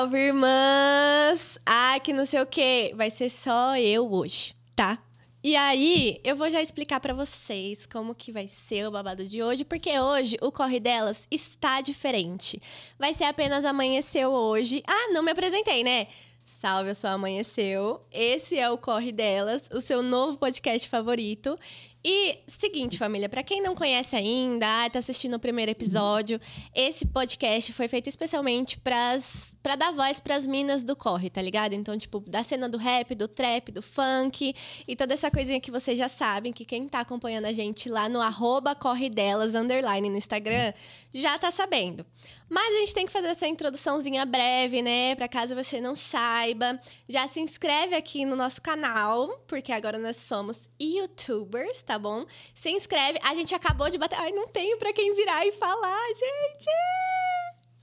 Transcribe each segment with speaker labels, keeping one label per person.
Speaker 1: salve, irmãs! Ah, que não sei o quê. Vai ser só eu hoje, tá? E aí, eu vou já explicar pra vocês como que vai ser o babado de hoje, porque hoje o Corre Delas está diferente. Vai ser apenas Amanheceu hoje. Ah, não me apresentei, né? Salve, eu sou a Amanheceu. Esse é o Corre Delas, o seu novo podcast favorito. E, seguinte, família, pra quem não conhece ainda, tá assistindo o primeiro episódio, esse podcast foi feito especialmente pra dar voz pras minas do corre, tá ligado? Então, tipo, da cena do rap, do trap, do funk e toda essa coisinha que vocês já sabem, que quem tá acompanhando a gente lá no @corredelas_ no Instagram já tá sabendo. Mas a gente tem que fazer essa introduçãozinha breve, né? Pra caso você não saiba, já se inscreve aqui no nosso canal, porque agora nós somos YouTubers, tá bom? Se inscreve. A gente acabou de bater... Ai, não tenho pra quem virar e falar, gente!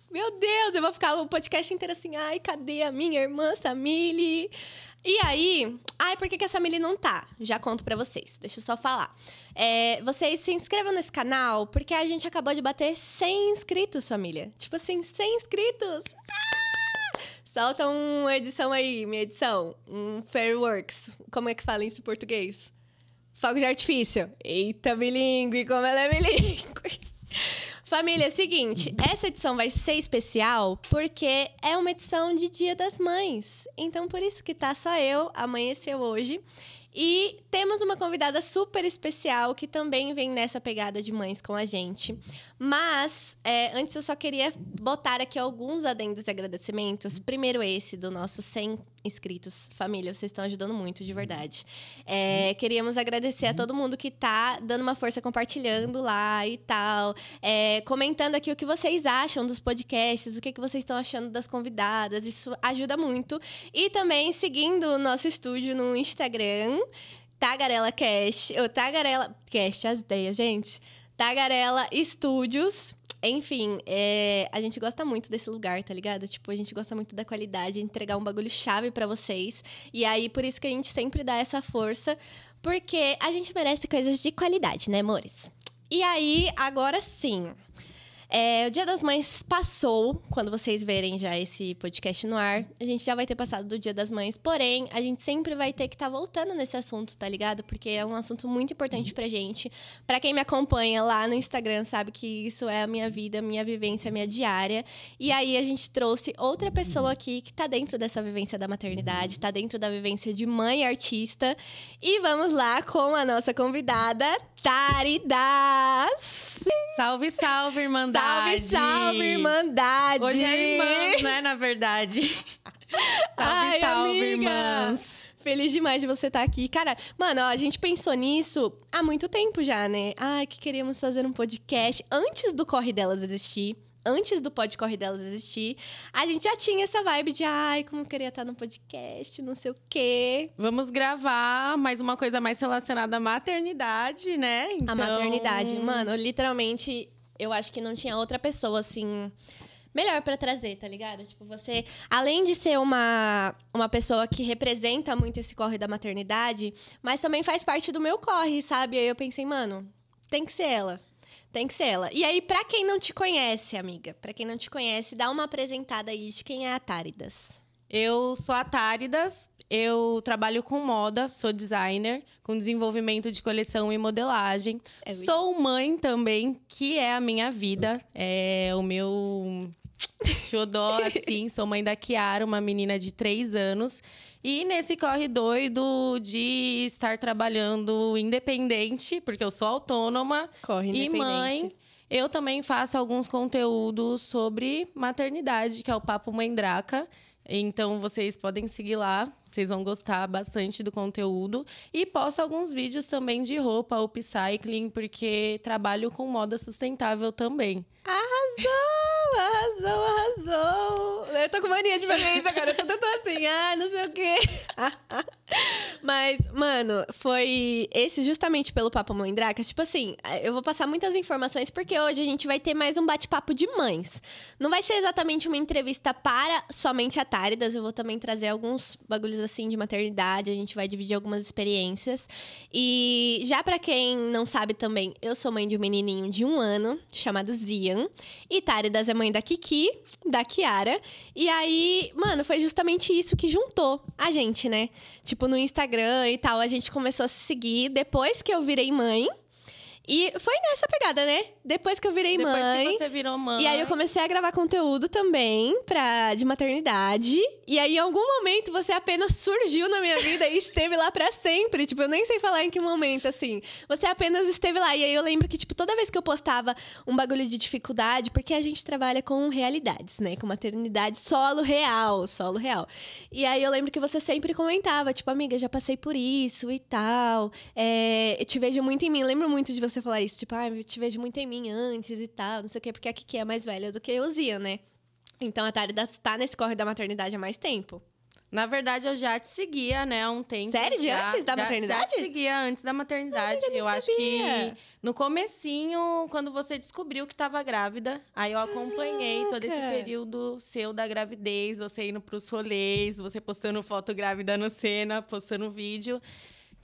Speaker 1: Meu Deus, eu vou ficar o podcast inteiro assim, ai, cadê a minha irmã Samile? E aí, ai, por que a Samile não tá? Já conto pra vocês, deixa eu só falar. Vocês se inscrevam nesse canal, porque a gente acabou de bater 100 inscritos, família. Tipo assim, 100 inscritos! Solta uma edição aí, minha edição. Um Fireworks. Como é que fala isso em português? Fogo de artifício. Eita, bilíngue, como ela é bilíngue. Família, é o seguinte, essa edição vai ser especial porque é uma edição de Dia das Mães. Então, por isso que tá só eu, Amanheceu hoje. E temos uma convidada super especial que também vem nessa pegada de mães com a gente. Mas, antes eu só queria botar aqui alguns adendos e agradecimentos. Primeiro esse, do nosso 100 inscritos. Família, vocês estão ajudando muito, de verdade. Queríamos agradecer a todo mundo que tá dando uma força, compartilhando lá e tal. Comentando aqui o que vocês acham dos podcasts, o que vocês estão achando das convidadas. Isso ajuda muito. E também seguindo o nosso estúdio no Instagram, Tagarela Cast, ou Tagarela Cast, as ideias, gente. Tagarela Studios. Enfim, a gente gosta muito desse lugar, tá ligado? Tipo, a gente gosta muito da qualidade, de entregar um bagulho chave pra vocês. E aí, por isso que a gente sempre dá essa força, porque a gente merece coisas de qualidade, né, amores? E aí, agora sim... o Dia das Mães passou, quando vocês verem já esse podcast no ar. A gente já vai ter passado do Dia das Mães. Porém, a gente sempre vai ter que estar voltando nesse assunto, tá ligado? Porque é um assunto muito importante pra gente. Pra quem me acompanha lá no Instagram, sabe que isso é a minha vida, minha vivência, minha diária. E aí, a gente trouxe outra pessoa aqui que tá dentro dessa vivência da maternidade, tá dentro da vivência de mãe artista. E vamos lá com a nossa convidada, Táridas!
Speaker 2: Salve, salve, Irmandade!
Speaker 1: Salve, salve, Irmandade!
Speaker 2: Hoje é irmãs, né, na verdade. Salve,
Speaker 1: ai,
Speaker 2: salve,
Speaker 1: amiga.
Speaker 2: irmãs!
Speaker 1: Feliz demais de você estar aqui. Cara, mano, ó, a gente pensou nisso há muito tempo já, né? Ai, que queríamos fazer um podcast antes do Corre Delas existir. Antes do Pod Corre Delas existir, a gente já tinha essa vibe de ai, como eu queria estar no podcast, não sei o quê.
Speaker 2: Vamos gravar mais uma coisa mais relacionada à maternidade, né?
Speaker 1: A maternidade, mano, literalmente, eu acho que não tinha outra pessoa, assim, melhor pra trazer, tá ligado? Tipo, você, além de ser uma pessoa que representa muito esse corre da maternidade, mas também faz parte do meu corre, sabe? Aí eu pensei, mano, tem que ser ela. Tem que ser ela. E aí, pra quem não te conhece, amiga, pra quem não te conhece, dá uma apresentada aí de quem é a Táridas.
Speaker 2: Eu sou a Táridas, eu trabalho com moda, sou designer, com desenvolvimento de coleção e modelagem. Sou mãe também, que é a minha vida, é o meu xodó, assim. Sou mãe da Kiara, uma menina de 3 anos. E nesse corre doido de estar trabalhando independente, porque eu sou autônoma e mãe, eu também faço alguns conteúdos sobre maternidade, que é o Papo Mandraka. Então, vocês podem seguir lá, vocês vão gostar bastante do conteúdo. E posto alguns vídeos também de roupa, upcycling, porque trabalho com moda sustentável também.
Speaker 1: Arrasou! Arrasou, arrasou! Eu tô com mania de fazer isso agora, eu tô assim, não sei o quê. Mas, mano, foi esse justamente pelo Papo Mandraka. Tipo assim, eu vou passar muitas informações porque hoje a gente vai ter mais um bate-papo de mães. Não vai ser exatamente uma entrevista para somente a Táridas, eu vou também trazer alguns bagulhos assim de maternidade, a gente vai dividir algumas experiências. E já pra quem não sabe também, eu sou mãe de um menininho de 1 ano, chamado Zian. E Táridas é mãe da Kiki, da Kiara. E aí, mano, foi justamente isso que juntou a gente, né? Tipo, no Instagram e tal, a gente começou a se seguir depois que eu virei mãe. E foi nessa pegada, né? Depois que eu virei mãe.
Speaker 2: Depois que você virou mãe.
Speaker 1: E aí eu comecei a gravar conteúdo também de maternidade. E aí, em algum momento, você apenas surgiu na minha vida e esteve lá pra sempre. Tipo, eu nem sei falar em que momento, assim. Você apenas esteve lá. E aí eu lembro que, tipo, toda vez que eu postava um bagulho de dificuldade, porque a gente trabalha com realidades, né? Com maternidade solo real. E aí eu lembro que você sempre comentava, tipo, amiga, já passei por isso e tal. Eu te vejo muito em mim. Eu lembro muito de você falar isso, tipo, eu te vejo muito em mim antes e tal, não sei o quê, porque a Kiki é mais velha do que eu Zia, né? Então a Tari tá nesse corre da maternidade há mais tempo.
Speaker 2: Na verdade, eu já te seguia, né, há um tempo.
Speaker 1: Sério? Antes da maternidade?
Speaker 2: Já te seguia antes da maternidade. Eu acho que no comecinho, quando você descobriu que estava grávida, aí eu acompanhei todo esse período seu da gravidez, você indo pros rolês, você postando foto grávida no Sena, postando vídeo.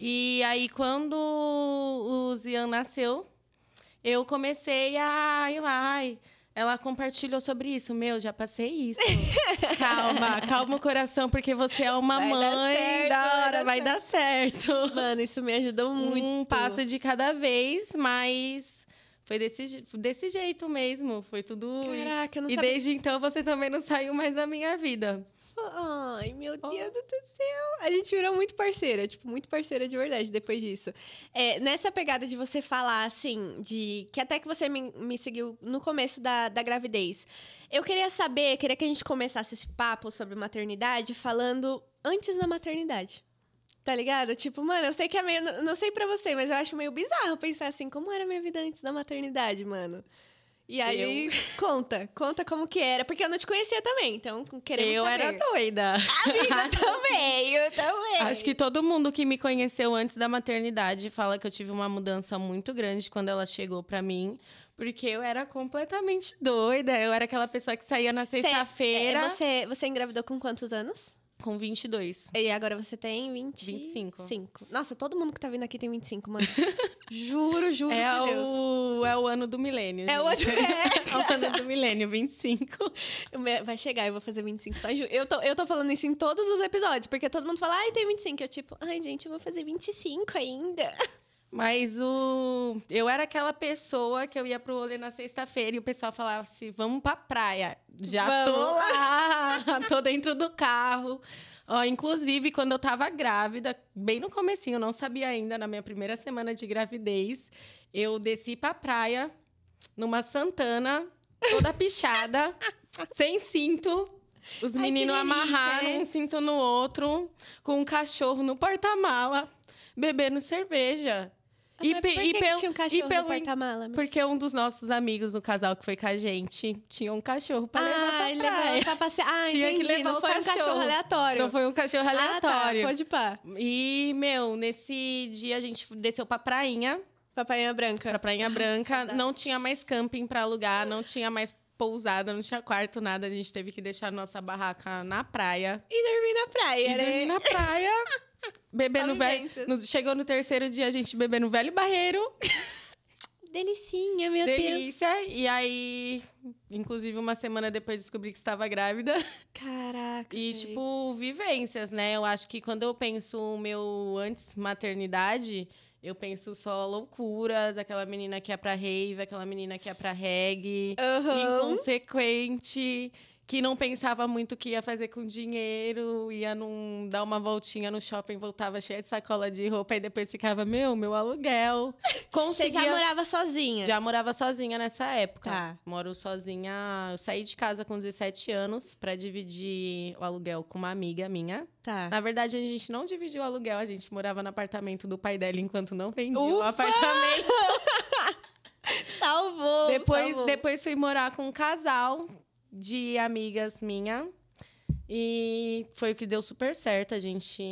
Speaker 2: E aí, quando o Zian nasceu, eu comecei a ir lá. Ela compartilhou sobre isso. Meu, já passei isso. Calma o coração, porque você é uma mãe da hora, vai dar certo.
Speaker 1: Mano, isso me ajudou muito.
Speaker 2: Um passo de cada vez, mas foi desse jeito mesmo. Foi tudo.
Speaker 1: Caraca, eu não
Speaker 2: E
Speaker 1: sabia.
Speaker 2: desde então você também não saiu mais da minha vida.
Speaker 1: Ai, meu Deus do céu. A gente virou muito parceira, tipo, muito parceira de verdade depois disso. Nessa pegada de você falar, assim, que até que você me seguiu no começo da gravidez. Eu queria que a gente começasse esse papo sobre maternidade falando antes da maternidade. Tá ligado? Tipo, mano, eu sei que é meio... Não sei pra você, mas eu acho meio bizarro pensar assim, como era a minha vida antes da maternidade, mano? E aí, conta como que era. Porque eu não te conhecia também, então queremos saber.
Speaker 2: Eu era doida.
Speaker 1: Eu também.
Speaker 2: Acho que todo mundo que me conheceu antes da maternidade fala que eu tive uma mudança muito grande quando ela chegou pra mim. Porque eu era completamente doida. Eu era aquela pessoa que saía na sexta-feira.
Speaker 1: Você engravidou com quantos anos?
Speaker 2: Com 22.
Speaker 1: E agora você tem
Speaker 2: 25.
Speaker 1: Nossa, todo mundo que tá vindo aqui tem 25, mano. Juro por Deus.
Speaker 2: É o ano do milênio.
Speaker 1: É o
Speaker 2: ano do milênio, 25.
Speaker 1: Vai chegar, eu vou fazer 25 só em julho. Eu tô falando isso em todos os episódios, porque todo mundo fala, tem 25. Eu tipo, gente, eu vou fazer 25 ainda.
Speaker 2: Mas eu era aquela pessoa que eu ia pro rolê na sexta-feira e o pessoal falava assim, vamos pra praia. Já tô lá, tô dentro do carro. Inclusive, quando eu tava grávida, bem no comecinho, eu não sabia ainda, na minha primeira semana de gravidez, eu desci pra praia, numa Santana, toda pichada, sem cinto. Os meninos amarraram um cinto no outro, com um cachorro no porta-mala, bebendo cerveja.
Speaker 1: Por que tinha um cachorro no porta-mala?
Speaker 2: Porque um dos nossos amigos, o casal que foi com a gente, tinha um cachorro pra levar pra praia.
Speaker 1: Pra passear.
Speaker 2: Tinha
Speaker 1: entendi.
Speaker 2: que levar
Speaker 1: não
Speaker 2: o
Speaker 1: foi um cachorro aleatório.
Speaker 2: Não foi um cachorro aleatório.
Speaker 1: Tá, pode pá.
Speaker 2: E, nesse dia a gente desceu pra prainha.
Speaker 1: Pra Prainha Branca.
Speaker 2: Pra Prainha Branca. Não tinha mais camping pra alugar, não tinha mais pousada, não tinha quarto, nada. A gente teve que deixar nossa barraca na praia.
Speaker 1: E dormir na praia, né?
Speaker 2: Dormir na praia. Bebendo velho. Chegou no terceiro dia, a gente bebendo velho barreiro.
Speaker 1: Delicinha, meu Deus.
Speaker 2: Delícia. E aí, inclusive, uma semana depois descobri que estava grávida.
Speaker 1: Caraca.
Speaker 2: E, tipo, vivências, né? Eu acho que quando eu penso o meu antes maternidade, eu penso só loucuras, aquela menina que ia pra rave, aquela menina que ia pra reggae, inconsequente, que não pensava muito o que ia fazer com dinheiro, ia dar uma voltinha no shopping, voltava cheia de sacola de roupa e depois ficava, meu aluguel.
Speaker 1: Você já morava sozinha?
Speaker 2: Já morava sozinha nessa época.
Speaker 1: Tá.
Speaker 2: Moro sozinha. Eu saí de casa com 17 anos pra dividir o aluguel com uma amiga minha.
Speaker 1: Tá.
Speaker 2: Na verdade, a gente não dividiu o aluguel, a gente morava no apartamento do pai dela enquanto não vendia o apartamento.
Speaker 1: Salvou!
Speaker 2: Depois fui morar com um casal de amigas minha. E foi o que deu super certo. A gente...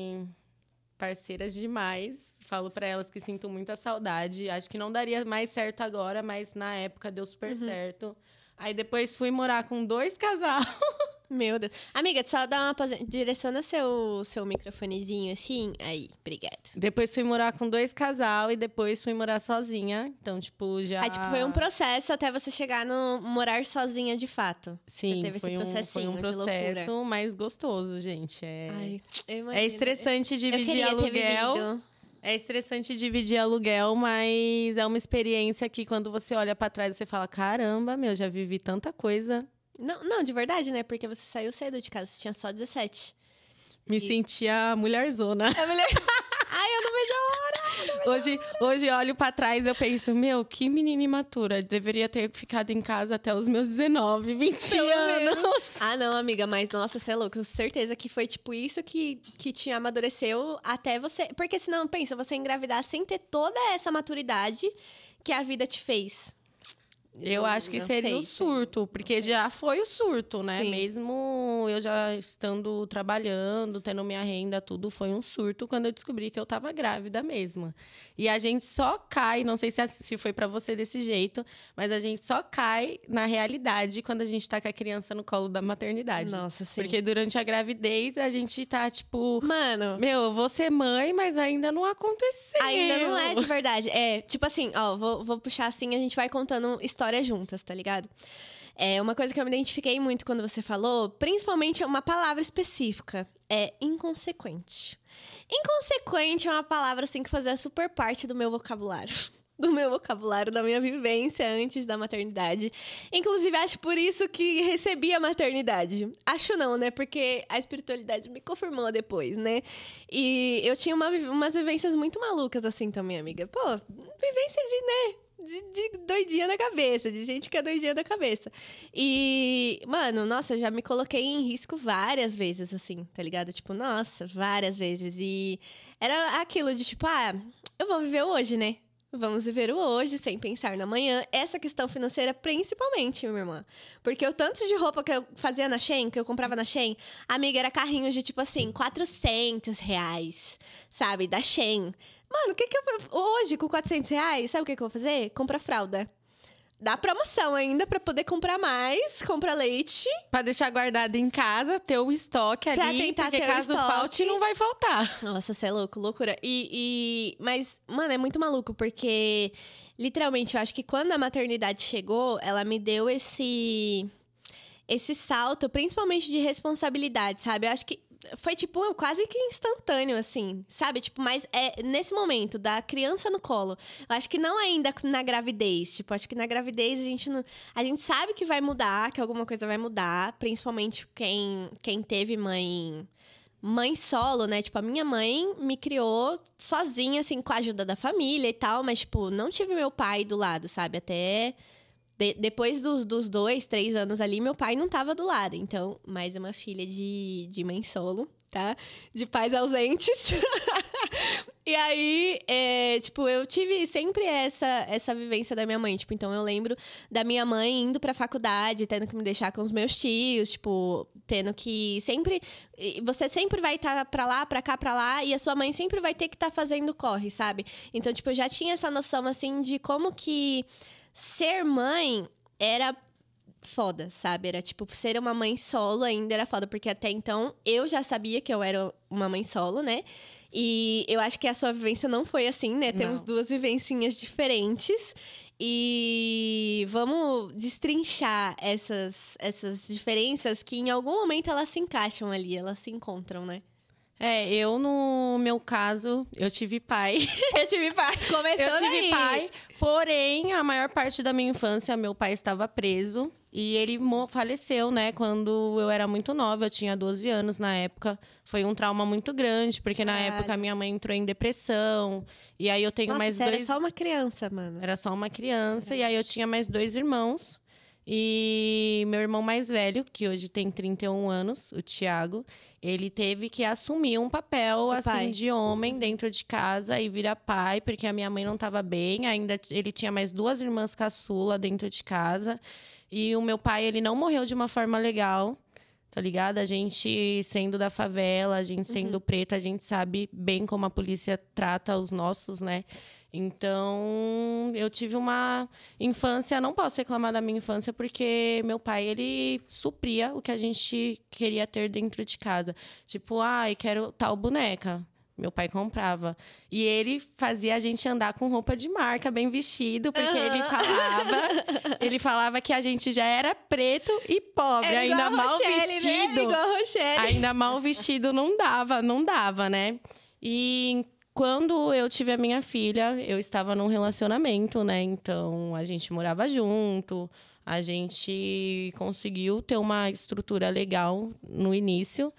Speaker 2: Parceiras demais. Falo pra elas que sinto muita saudade. Acho que não daria mais certo agora, mas na época deu super certo. Aí depois fui morar com 2 casais.
Speaker 1: Meu Deus. Amiga, só dá uma pausa. Direciona seu microfonezinho assim. Aí, obrigada.
Speaker 2: Depois fui morar com 2 casal e depois fui morar sozinha. Então, tipo, já...
Speaker 1: Aí, tipo, foi um processo até você chegar no morar sozinha de fato.
Speaker 2: Sim,
Speaker 1: você teve
Speaker 2: foi
Speaker 1: esse processinho
Speaker 2: um
Speaker 1: de loucura.
Speaker 2: processo mais gostoso, gente.
Speaker 1: Ai, eu imagino.
Speaker 2: É estressante
Speaker 1: Eu
Speaker 2: dividir
Speaker 1: queria ter
Speaker 2: aluguel.
Speaker 1: vivido.
Speaker 2: É estressante dividir aluguel, mas é uma experiência que quando você olha pra trás, você fala, caramba, meu, já vivi tanta coisa.
Speaker 1: Não, de verdade, né? Porque você saiu cedo de casa, você tinha só 17.
Speaker 2: Me sentia mulherzona.
Speaker 1: É mulher... Ai, eu não vejo a hora!
Speaker 2: Hoje olho pra trás e eu penso, meu, que menina imatura. Deveria ter ficado em casa até os meus 19, 20 anos.
Speaker 1: Ah, não, amiga, mas nossa, você é louco. Certeza que foi tipo isso que te amadureceu até você. Porque senão, pensa, você engravidar sem ter toda essa maturidade que a vida te fez.
Speaker 2: Eu acho que seria o surto, porque já foi o surto, né?
Speaker 1: Sim.
Speaker 2: Mesmo eu já estando trabalhando, tendo minha renda, tudo foi um surto quando eu descobri que eu tava grávida mesmo. E a gente só cai, não sei se foi pra você desse jeito, mas a gente só cai na realidade quando a gente tá com a criança no colo da maternidade.
Speaker 1: Nossa, sim.
Speaker 2: Porque durante a gravidez a gente tá tipo,
Speaker 1: Mano,
Speaker 2: meu, eu vou ser mãe, mas ainda não aconteceu.
Speaker 1: ainda não é de verdade. É, tipo assim, ó, vou puxar assim, a gente vai contando histórias juntas, tá ligado? É uma coisa que eu me identifiquei muito quando você falou, principalmente uma palavra específica, é inconsequente. Inconsequente é uma palavra assim que fazia super parte do meu vocabulário. Do meu vocabulário, da minha vivência antes da maternidade. Inclusive, acho por isso que recebi a maternidade. Acho não, né? Porque a espiritualidade me confirmou depois, né? E eu tinha umas vivências muito malucas assim também, amiga. Pô, vivências de, né? De doidinha da cabeça, de gente que é doidinha da cabeça. E, mano, nossa, eu já me coloquei em risco várias vezes, assim, tá ligado? Tipo, nossa, várias vezes. E era aquilo de tipo, eu vou viver hoje, né? Vamos viver o hoje, sem pensar no amanhã. Essa questão financeira, principalmente, minha irmã. Porque o tanto de roupa que eu fazia na Shein, que eu comprava na Shein, amiga, era carrinhos de, tipo assim, R$400, sabe? Da Shein. Mano, o que eu... Hoje, com R$400, sabe o que eu vou fazer? Comprar fralda. Dá promoção ainda pra poder comprar mais, comprar leite.
Speaker 2: Pra deixar guardado em casa, ter o estoque
Speaker 1: Pra
Speaker 2: ali,
Speaker 1: tentar
Speaker 2: porque
Speaker 1: ter o
Speaker 2: caso
Speaker 1: estoque.
Speaker 2: falte, não vai faltar.
Speaker 1: Nossa, você é louco, loucura. Mas, mano, é muito maluco, porque literalmente, eu acho que quando a maternidade chegou, ela me deu esse salto, principalmente de responsabilidade, sabe? Eu acho que foi, tipo, quase que instantâneo, assim, sabe? Tipo, mas é nesse momento da criança no colo. Eu acho que não ainda na gravidez. Tipo, acho que na gravidez a gente sabe que vai mudar, que alguma coisa vai mudar. Principalmente quem teve mãe solo, né? Tipo, a minha mãe me criou sozinha, assim, com a ajuda da família e tal. Mas, tipo, não tive meu pai do lado, sabe? Até... Depois dos 2, 3 anos ali, meu pai não tava do lado. Então, mais uma filha de mãe solo, tá? De pais ausentes. E aí, tipo, eu tive sempre essa vivência da minha mãe. Tipo, então eu lembro da minha mãe indo pra faculdade, tendo que me deixar com os meus tios, tipo, tendo que sempre... Você sempre vai estar pra lá, pra cá, pra lá, e a sua mãe sempre vai ter que estar fazendo corre, sabe? Então, tipo, eu já tinha essa noção, assim, de como que ser mãe era foda, sabe? Era tipo, ser uma mãe solo ainda era foda, porque até então eu já sabia que eu era uma mãe solo, né? E eu acho que a sua vivência não foi assim, né? Temos duas vivencinhas diferentes. E vamos destrinchar essas diferenças que em algum momento elas se encaixam ali, elas se encontram, né?
Speaker 2: Eu, no meu caso, eu tive pai.
Speaker 1: Eu tive pai. Começou
Speaker 2: Eu tive
Speaker 1: daí.
Speaker 2: pai, porém, a maior parte da minha infância, meu pai estava preso. E ele faleceu, né? Quando eu era muito nova, eu tinha 12 anos na época. Foi um trauma muito grande, porque na época a minha mãe entrou em depressão. E aí eu tenho
Speaker 1: Nossa,
Speaker 2: mais
Speaker 1: você
Speaker 2: dois...
Speaker 1: era só uma criança, mano.
Speaker 2: Era só uma criança, e aí eu tinha mais 2 irmãos. E meu irmão mais velho, que hoje tem 31 anos, o Thiago, ele teve que assumir um papel,
Speaker 1: De
Speaker 2: assim,
Speaker 1: pai.
Speaker 2: de homem dentro de casa e virar pai, porque a minha mãe não estava bem. Ainda ele tinha mais 2 irmãs caçula dentro de casa. E o meu pai, ele não morreu de uma forma legal, tá ligado? A gente sendo da favela, a gente sendo preta, a gente sabe bem como a polícia trata os nossos, né? Então, eu tive uma infância... Não posso reclamar da minha infância, porque meu pai, ele supria o que a gente queria ter dentro de casa. Tipo, ai, quero tal boneca. Meu pai comprava. E ele fazia a gente andar com roupa de marca, bem vestido, porque ele falava que a gente já era preto e pobre,
Speaker 1: era
Speaker 2: ainda mal
Speaker 1: Rochelle,
Speaker 2: vestido.
Speaker 1: Né? Igual a Rochelle.
Speaker 2: Ainda mal vestido não dava, né? E quando eu tive a minha filha, eu estava num relacionamento, né? Então, a gente morava junto, a gente conseguiu ter uma estrutura legal no início,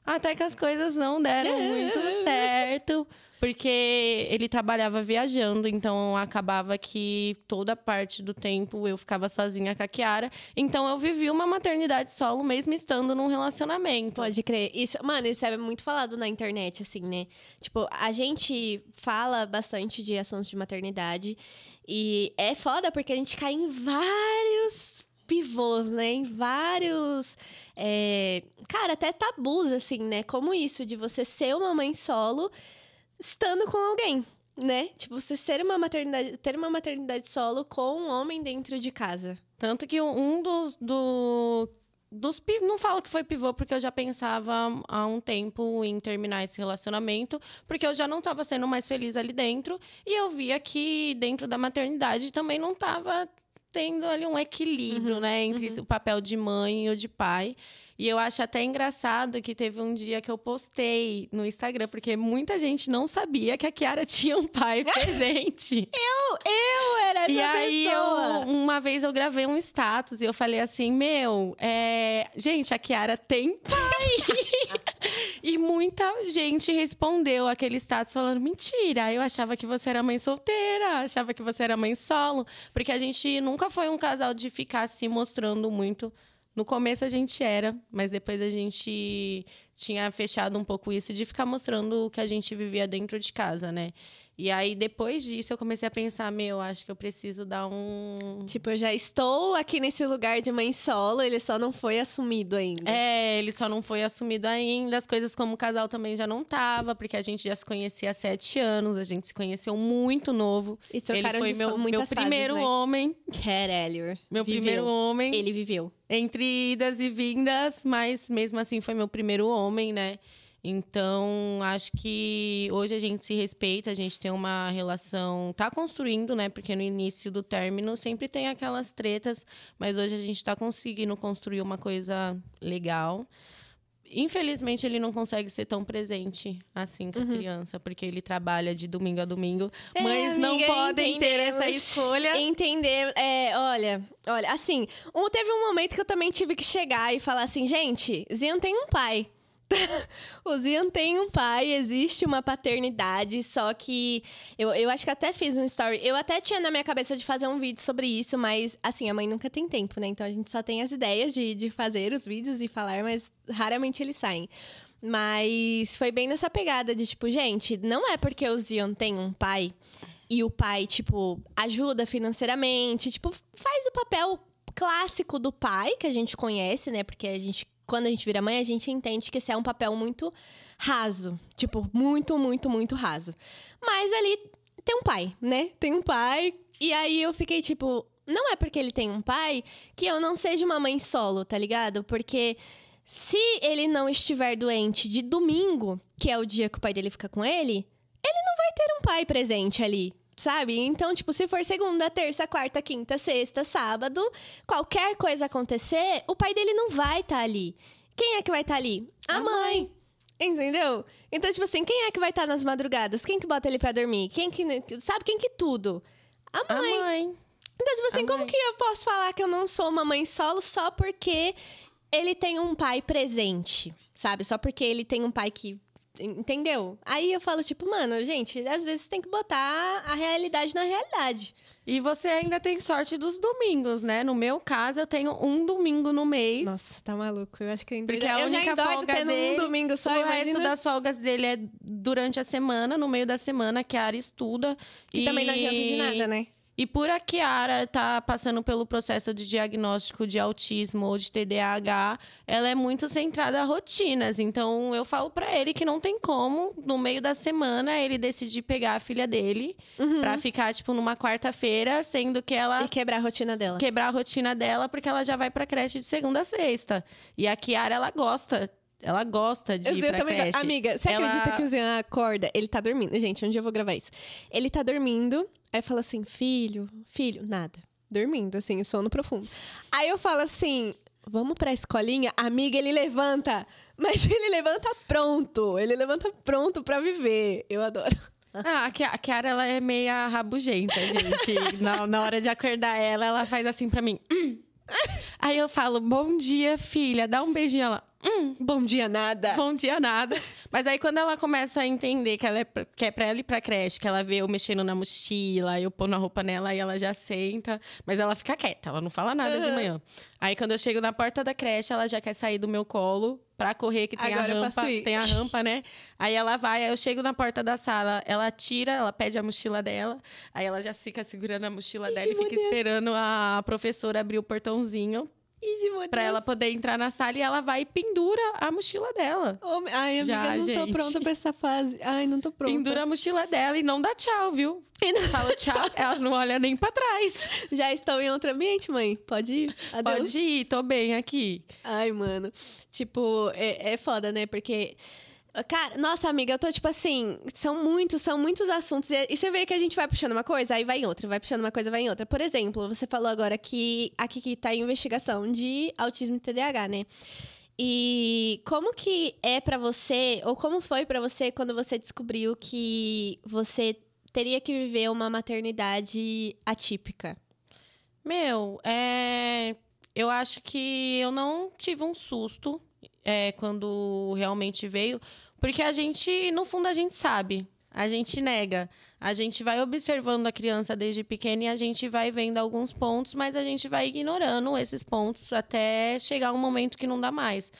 Speaker 2: até que as coisas não deram muito certo, porque ele trabalhava viajando, então acabava que toda parte do tempo eu ficava sozinha com a Kiara. Então eu vivi uma maternidade solo mesmo estando num relacionamento.
Speaker 1: Pode crer. Isso, mano, isso é muito falado na internet, assim, né? Tipo, a gente fala bastante de assuntos de maternidade e é foda porque a gente cai em vários pivôs, né? Em vários... cara, até tabus, assim, né? Como isso, de você ser uma mãe solo estando com alguém, né? Tipo, você ter uma maternidade solo com um homem dentro de casa.
Speaker 2: Tanto que um dos não falo que foi pivô, porque eu já pensava há um tempo em terminar esse relacionamento, porque eu já não estava sendo mais feliz ali dentro, e eu via que dentro da maternidade também não estava tendo ali um equilíbrio, né? Entre o papel de mãe e o de pai. E eu acho até engraçado que teve um dia que eu postei no Instagram, porque muita gente não sabia que a Kiara tinha um pai presente.
Speaker 1: Eu era essa pessoa.
Speaker 2: E aí, uma vez eu gravei um status e eu falei assim, gente, a Kiara tem pai. E muita gente respondeu aquele status falando, mentira, eu achava que você era mãe solteira, achava que você era mãe solo. Porque a gente nunca foi um casal de ficar se mostrando muito. No começo a gente era, mas depois a gente tinha fechado um pouco isso de ficar mostrando o que a gente vivia dentro de casa, né? E aí, depois disso, eu comecei a pensar, acho que eu preciso dar um...
Speaker 1: Tipo, eu já estou aqui nesse lugar de mãe solo, ele só não foi assumido ainda.
Speaker 2: Ele só não foi assumido ainda. As coisas como casal também já não tava, porque a gente já se conhecia há 7 anos, a gente se conheceu muito novo.
Speaker 1: E trocaram
Speaker 2: ele foi meu primeiro
Speaker 1: fases, né?
Speaker 2: homem.
Speaker 1: Caralho.
Speaker 2: Meu primeiro homem.
Speaker 1: Ele viveu.
Speaker 2: Entre idas e vindas, mas mesmo assim foi meu primeiro homem, né? Então, acho que hoje a gente se respeita, a gente tem uma relação... Tá construindo, né? Porque no início do término sempre tem aquelas tretas, mas hoje a gente tá conseguindo construir uma coisa legal. Infelizmente, ele não consegue ser tão presente assim com a criança, porque ele trabalha de domingo a domingo. Mães não podem ter essa escolha.
Speaker 1: Entender. Olha, assim, teve um momento que eu também tive que chegar e falar assim, gente, Zian tem um pai. O Zian tem um pai, existe uma paternidade, só que eu acho que até fiz um story. Eu até tinha na minha cabeça de fazer um vídeo sobre isso, mas assim, a mãe nunca tem tempo, né? Então a gente só tem as ideias de fazer os vídeos e falar, mas raramente eles saem. Mas foi bem nessa pegada de tipo, gente, não é porque o Zian tem um pai e o pai, tipo, ajuda financeiramente, tipo, faz o papel clássico do pai que a gente conhece, né? Porque quando a gente vira mãe, a gente entende que esse é um papel muito raso. Tipo, muito, muito, muito raso. Mas ali tem um pai, né? Tem um pai. E aí eu fiquei tipo, não é porque ele tem um pai que eu não seja uma mãe solo, tá ligado? Porque se ele não estiver doente de domingo, que é o dia que o pai dele fica com ele não vai ter um pai presente ali. Sabe? Então, tipo, se for segunda, terça, quarta, quinta, sexta, sábado, qualquer coisa acontecer, o pai dele não vai estar ali. Quem é que vai estar ali? A mãe. Entendeu? Então, tipo assim, quem é que vai estar nas madrugadas? Quem que bota ele pra dormir? Sabe quem que tudo? A mãe. Então, tipo assim, como que eu posso falar que eu não sou uma mãe solo só porque ele tem um pai presente? Sabe? Só porque ele tem um pai que... Entendeu? Aí eu falo, tipo, mano, gente, às vezes tem que botar a realidade na realidade.
Speaker 2: E você ainda tem sorte dos domingos, né? No meu caso, eu tenho um domingo no mês.
Speaker 1: Nossa, tá maluco. Eu acho que
Speaker 2: porque a única folga
Speaker 1: tendo
Speaker 2: dele,
Speaker 1: um domingo só,
Speaker 2: o resto das folgas dele é durante a semana, no meio da semana, que a Ari estuda.
Speaker 1: E também não adianta de nada, né?
Speaker 2: E por a Kiara tá passando pelo processo de diagnóstico de autismo ou de TDAH, ela é muito centrada a rotinas. Então, eu falo pra ele que não tem como, no meio da semana, ele decidir pegar a filha dele pra ficar, tipo, numa quarta-feira, sendo que ela...
Speaker 1: E quebrar a rotina dela.
Speaker 2: Quebrar a rotina dela, porque ela já vai pra creche de segunda a sexta. E a Kiara, ela gosta de ir pra creche.
Speaker 1: Amiga, você acredita que o Zian acorda? Ele tá dormindo. Gente, um dia eu vou gravar isso. Ele tá dormindo, aí fala assim, filho, nada. Dormindo, assim, sono profundo. Aí eu falo assim, vamos pra escolinha? Amiga, ele levanta. Mas ele levanta pronto. Ele levanta pronto pra viver. Eu adoro.
Speaker 2: A Kiara, ela é meia rabugenta, gente. na hora de acordar ela faz assim pra mim. Aí eu falo, bom dia, filha. Dá um beijinho, ela...
Speaker 1: Bom dia, nada.
Speaker 2: Bom dia, nada. Mas aí, quando ela começa a entender que é pra ela ir pra creche, que ela vê eu mexendo na mochila, eu pondo a roupa nela, aí ela já senta. Mas ela fica quieta, ela não fala nada de manhã. Aí, quando eu chego na porta da creche, ela já quer sair do meu colo pra correr, que tem
Speaker 1: Agora
Speaker 2: a rampa. Tem a rampa, né? Aí ela vai, aí eu chego na porta da sala, ela tira, ela pede a mochila dela. Aí ela já fica segurando a mochila dela e fica esperando a professora abrir o portãozinho. Pra ela poder entrar na sala e ela vai e pendura a mochila dela.
Speaker 1: Ai, amiga, não tô pronta pra essa fase. Ai, não tô pronta.
Speaker 2: Pendura a mochila dela e não dá tchau, viu? Fala tchau, ela não olha nem pra trás.
Speaker 1: Já estou em outro ambiente, mãe? Pode ir? Adeus.
Speaker 2: Pode ir, tô bem aqui.
Speaker 1: Ai, mano. Tipo, é foda, né? Porque... Cara, nossa, amiga, eu tô tipo assim, são muitos assuntos. E você vê que a gente vai puxando uma coisa, aí vai em outra, vai puxando uma coisa, vai em outra. Por exemplo, você falou agora que aqui que tá em investigação de autismo e TDAH, né? E como que é pra você, ou como foi pra você quando você descobriu que você teria que viver uma maternidade atípica?
Speaker 2: Eu acho que eu não tive um susto quando realmente veio, porque a gente, no fundo, a gente sabe, a gente nega, a gente vai observando a criança desde pequena e a gente vai vendo alguns pontos, mas a gente vai ignorando esses pontos até chegar um momento que não dá mais.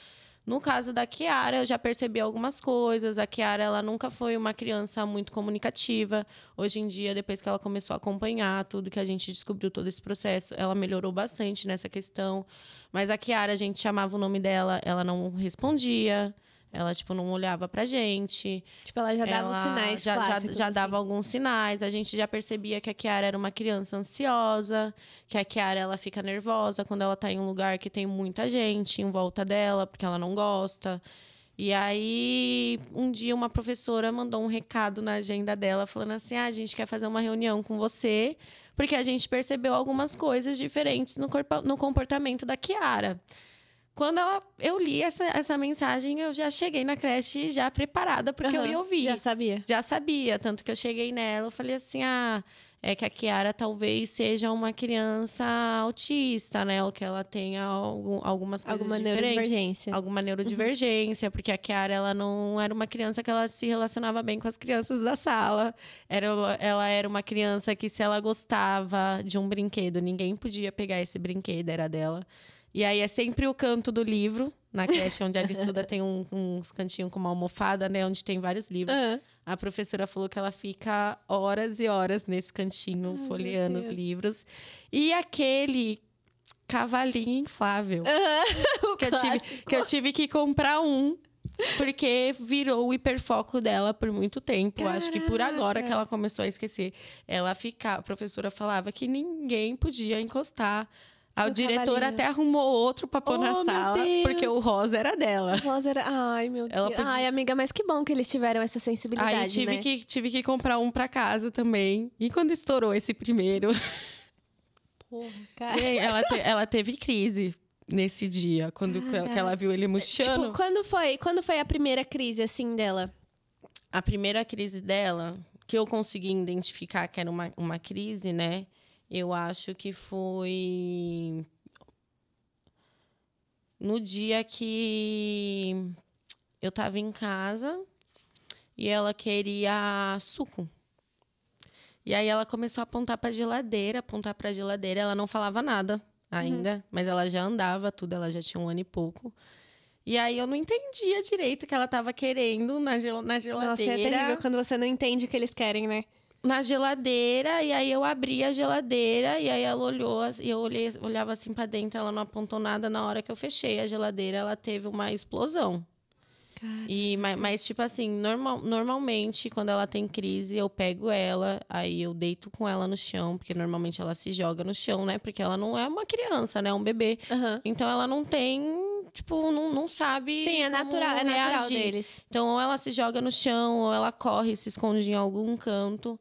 Speaker 2: No caso da Kiara, eu já percebi algumas coisas. A Kiara, ela nunca foi uma criança muito comunicativa. Hoje em dia, depois que ela começou a acompanhar tudo que a gente descobriu, todo esse processo, ela melhorou bastante nessa questão. Mas a Kiara, a gente chamava o nome dela, ela não respondia. Ela, tipo, não olhava pra gente.
Speaker 1: Tipo, ela já dava os sinais clássicos,
Speaker 2: já dava alguns sinais. A gente já percebia que a Kiara era uma criança ansiosa, que a Kiara, ela fica nervosa quando ela tá em um lugar que tem muita gente em volta dela, porque ela não gosta. E aí, um dia, uma professora mandou um recado na agenda dela, falando assim, a gente quer fazer uma reunião com você, porque a gente percebeu algumas coisas diferentes no comportamento da Kiara. Quando eu li essa mensagem, eu já cheguei na creche já preparada, porque eu ia ouvir.
Speaker 1: Já sabia?
Speaker 2: Já sabia, tanto que eu cheguei nela, eu falei assim, é que a Kiara talvez seja uma criança autista, né? Ou que ela tenha algumas coisas
Speaker 1: alguma
Speaker 2: diferentes.
Speaker 1: Neurodivergência.
Speaker 2: Alguma neurodivergência, porque a Kiara, ela não era uma criança que ela se relacionava bem com as crianças da sala. Ela era uma criança que, se ela gostava de um brinquedo, ninguém podia pegar esse brinquedo, era dela. E aí é sempre o canto do livro. Na creche onde ela estuda tem uns cantinhos com uma almofada, né? Onde tem vários livros. A professora falou que ela fica horas e horas nesse cantinho, folheando os livros. E aquele cavalinho inflável. Que eu tive que comprar um. Porque virou o hiperfoco dela por muito tempo.
Speaker 1: Caraca.
Speaker 2: Acho que por agora que ela começou a esquecer. A professora falava que ninguém podia encostar. O diretor até arrumou outro pra pôr na sala, porque o rosa era dela.
Speaker 1: O rosa era... Ai, meu Deus. Ai, amiga, mas que bom que eles tiveram essa sensibilidade,
Speaker 2: aí tive
Speaker 1: né?
Speaker 2: que comprar um pra casa também. E quando estourou esse primeiro...
Speaker 1: Porra, cara.
Speaker 2: Ela teve crise nesse dia, quando que ela viu ele murchando.
Speaker 1: Tipo, quando foi a primeira crise, assim, dela?
Speaker 2: A primeira crise dela, que eu consegui identificar que era uma crise, né? Eu acho que foi no dia que eu tava em casa e ela queria suco. E aí ela começou a apontar pra geladeira. Ela não falava nada ainda, mas ela já andava tudo, ela já tinha 1 ano e pouco. E aí eu não entendia direito o que ela tava querendo na geladeira.
Speaker 1: Nossa, é terrível quando você não entende o que eles querem, né?
Speaker 2: na geladeira, e aí eu abri a geladeira, e aí ela olhou, e eu olhava assim pra dentro, ela não apontou nada. Na hora que eu fechei a geladeira, ela teve uma explosão. Mas tipo assim, normalmente, quando ela tem crise, eu pego ela, aí eu deito com ela no chão, porque normalmente ela se joga no chão, né? Porque ela não é uma criança, né? É um bebê. Então ela não tem, tipo, não sabe.
Speaker 1: Sim, é natural deles.
Speaker 2: Então, ou ela se joga no chão, ou ela corre, se esconde em algum canto.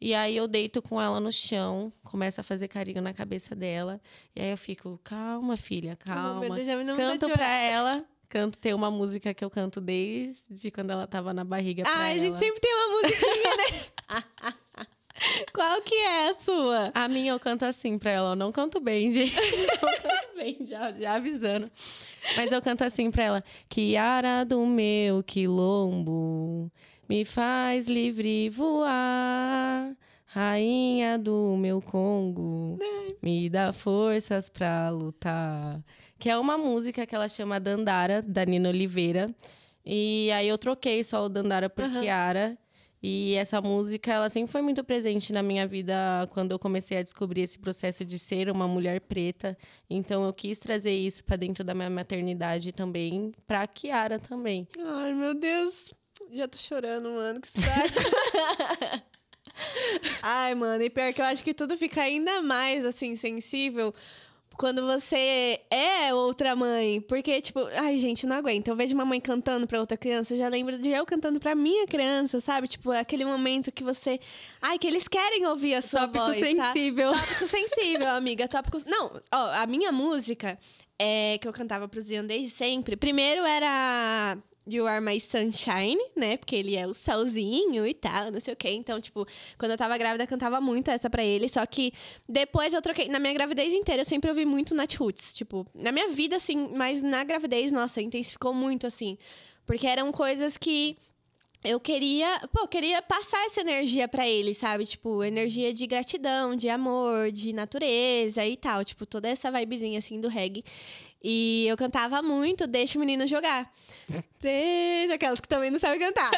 Speaker 2: E aí eu deito com ela no chão, começo a fazer carinho na cabeça dela. E aí eu fico, calma, filha, calma.
Speaker 1: Meu Deus, já me
Speaker 2: Canto pra ela. Tem uma música que eu canto desde quando ela tava na barriga pra ela.
Speaker 1: A gente sempre tem uma musiquinha, né? Qual que é a sua?
Speaker 2: A minha eu canto assim pra ela. Eu não canto bem, gente. Não canto bem, já avisando. Mas eu canto assim pra ela. Kiara do meu quilombo, me faz livre voar. Rainha do meu Congo, me dá forças pra lutar. Que é uma música que ela chama Dandara, da Nina Oliveira. E aí eu troquei só o Dandara por Kiara. E essa música, ela sempre foi muito presente na minha vida quando eu comecei a descobrir esse processo de ser uma mulher preta. Então eu quis trazer isso pra dentro da minha maternidade também, pra Kiara também.
Speaker 1: Ai, meu Deus. Já tô chorando, mano. Que estrago. Ai, mano, e pior que eu acho que tudo fica ainda mais, assim, sensível quando você é outra mãe. Porque, tipo, ai, gente, não aguento. Eu vejo uma mãe cantando pra outra criança, eu já lembro de eu cantando pra minha criança, sabe? Tipo, aquele momento que você... Ai, que eles querem ouvir a sua
Speaker 2: Tópico
Speaker 1: voz,
Speaker 2: sensível.
Speaker 1: Tá? Tópico sensível, amiga. Tópico... Não, ó, a minha música, que eu cantava pro Zion desde sempre, primeiro era... You Are My Sunshine, né? Porque ele é o solzinho e tal, não sei o quê. Então, tipo, quando eu tava grávida, eu cantava muito essa pra ele. Só que depois eu troquei. Na minha gravidez inteira, eu sempre ouvi muito Nat Roots. Tipo, na minha vida, assim, mas na gravidez, nossa, intensificou muito, assim. Porque eram coisas que eu queria passar essa energia pra ele, sabe? Tipo, energia de gratidão, de amor, de natureza e tal. Tipo, toda essa vibezinha, assim, do reggae. E eu cantava muito Deixa o Menino Jogar. Deixa aquelas que também não sabem cantar.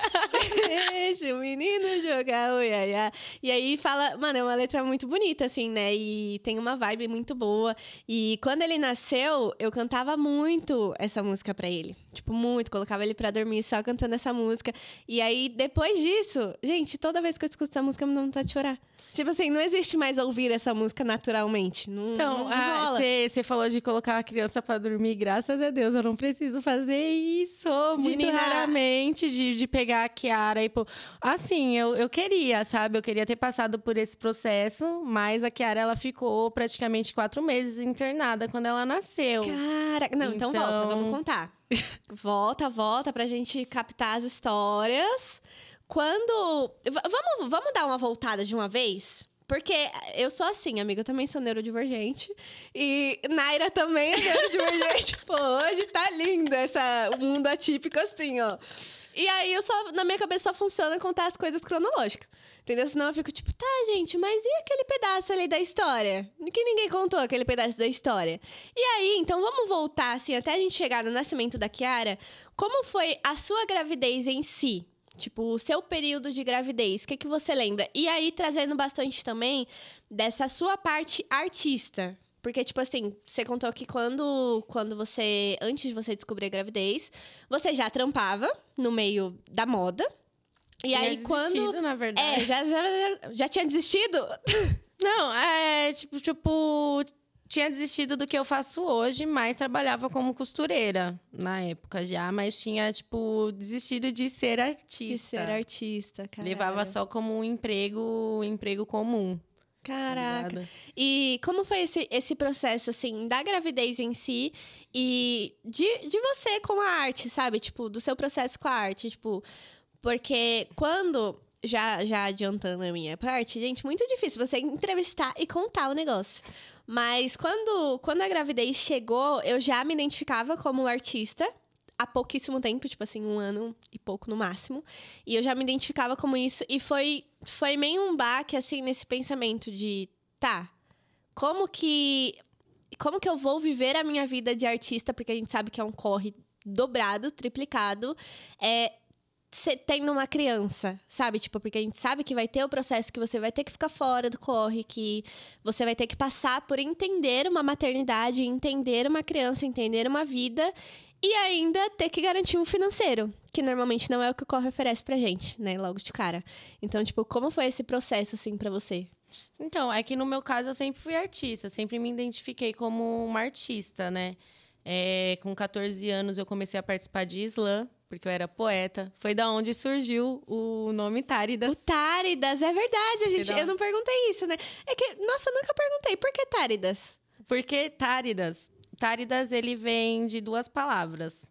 Speaker 1: Deixa o menino jogar, oi, ai, ai. E aí fala... Mano, é uma letra muito bonita, assim, né? E tem uma vibe muito boa. E quando ele nasceu, eu cantava muito essa música pra ele. Tipo, muito. Colocava ele pra dormir só cantando essa música. E aí, depois disso... Gente, toda vez que eu escuto essa música, me dá vontade de chorar. Tipo assim, não existe mais ouvir essa música naturalmente. Não rola.
Speaker 2: Você falou de colocar a criança pra dormir. Graças a Deus, eu não preciso fazer isso. Muito raramente, de pegar a Kiara e pôr... Assim, eu queria, sabe? Eu queria ter passado por esse processo. Mas a Kiara, ela ficou praticamente 4 meses internada quando ela nasceu.
Speaker 1: Caraca. Não, então volta, vamos contar. Volta pra gente captar as histórias. Quando... Vamos dar uma voltada de uma vez? Porque eu sou assim, amiga. Eu também sou neurodivergente. E Naira também é neurodivergente. Pô, hoje tá lindo o mundo atípico assim, ó. E aí, na minha cabeça só funciona contar as coisas cronológicas. Entendeu? Senão eu fico tipo, tá, gente, mas e aquele pedaço ali da história? Que ninguém contou aquele pedaço da história. E aí, então vamos voltar, assim, até a gente chegar no nascimento da Kiara. Como foi a sua gravidez em si? Tipo, o seu período de gravidez, o que você lembra? E aí, trazendo bastante também dessa sua parte artista. Porque, tipo assim, você contou que quando você... Antes de você descobrir a gravidez, você já trampava no meio da moda. E
Speaker 2: tinha
Speaker 1: aí,
Speaker 2: desistido, na verdade.
Speaker 1: Já tinha desistido?
Speaker 2: Não, tipo... Tinha desistido do que eu faço hoje, mas trabalhava como costureira na época já. Mas tinha, tipo, desistido de ser artista.
Speaker 1: De ser artista, cara.
Speaker 2: Levava só como um emprego comum.
Speaker 1: Caraca.
Speaker 2: Tá.
Speaker 1: E como foi esse processo, assim, da gravidez em si e de você com a arte, sabe? Tipo, do seu processo com a arte, tipo... Porque quando... Já adiantando a minha parte, gente, muito difícil você entrevistar e contar o negócio. Mas quando a gravidez chegou, eu já me identificava como artista há pouquíssimo tempo, tipo assim, 1 ano e pouco no máximo. E eu já me identificava como isso. E foi meio um baque, assim, nesse pensamento de... Tá, como que eu vou viver a minha vida de artista? Porque a gente sabe que é um corre dobrado, triplicado. tendo uma criança, sabe? Tipo, porque a gente sabe que vai ter o processo que você vai ter que ficar fora do corre, que você vai ter que passar por entender uma maternidade, entender uma criança, entender uma vida e ainda ter que garantir um financeiro, que normalmente não é o que o corre oferece pra gente, né? Logo de cara. Então, tipo, como foi esse processo, assim, pra você?
Speaker 2: Então, é que no meu caso eu sempre fui artista, sempre me identifiquei como uma artista, né? Com 14 anos eu comecei a participar de slam, porque eu era poeta. Foi da onde surgiu o nome Táridas.
Speaker 1: O Táridas, é verdade, gente. Eu não perguntei isso, né? É que, nossa, eu nunca perguntei. Por que Táridas?
Speaker 2: Porque Táridas? Táridas, ele vem de duas palavras.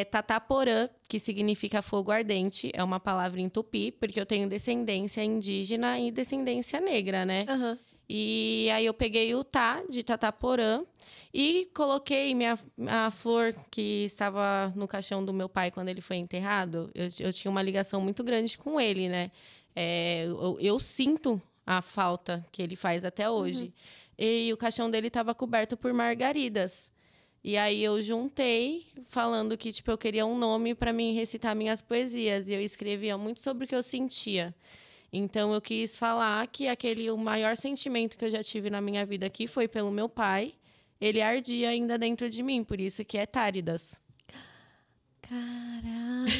Speaker 2: Tataporã, que significa fogo ardente. É uma palavra em tupi, porque eu tenho descendência indígena e descendência negra, né?
Speaker 1: Aham.
Speaker 2: E aí eu peguei o tá de Tataporã e coloquei a flor que estava no caixão do meu pai quando ele foi enterrado. Eu tinha uma ligação muito grande com ele, né? Eu sinto a falta que ele faz até hoje. E o caixão dele estava coberto por margaridas. E aí eu juntei, falando que tipo, eu queria um nome para mim recitar minhas poesias. E eu escrevia muito sobre o que eu sentia. Então, eu quis falar que o maior sentimento que eu já tive na minha vida aqui foi pelo meu pai. Ele ardia ainda dentro de mim, por isso que é Táridas.
Speaker 1: Caraca.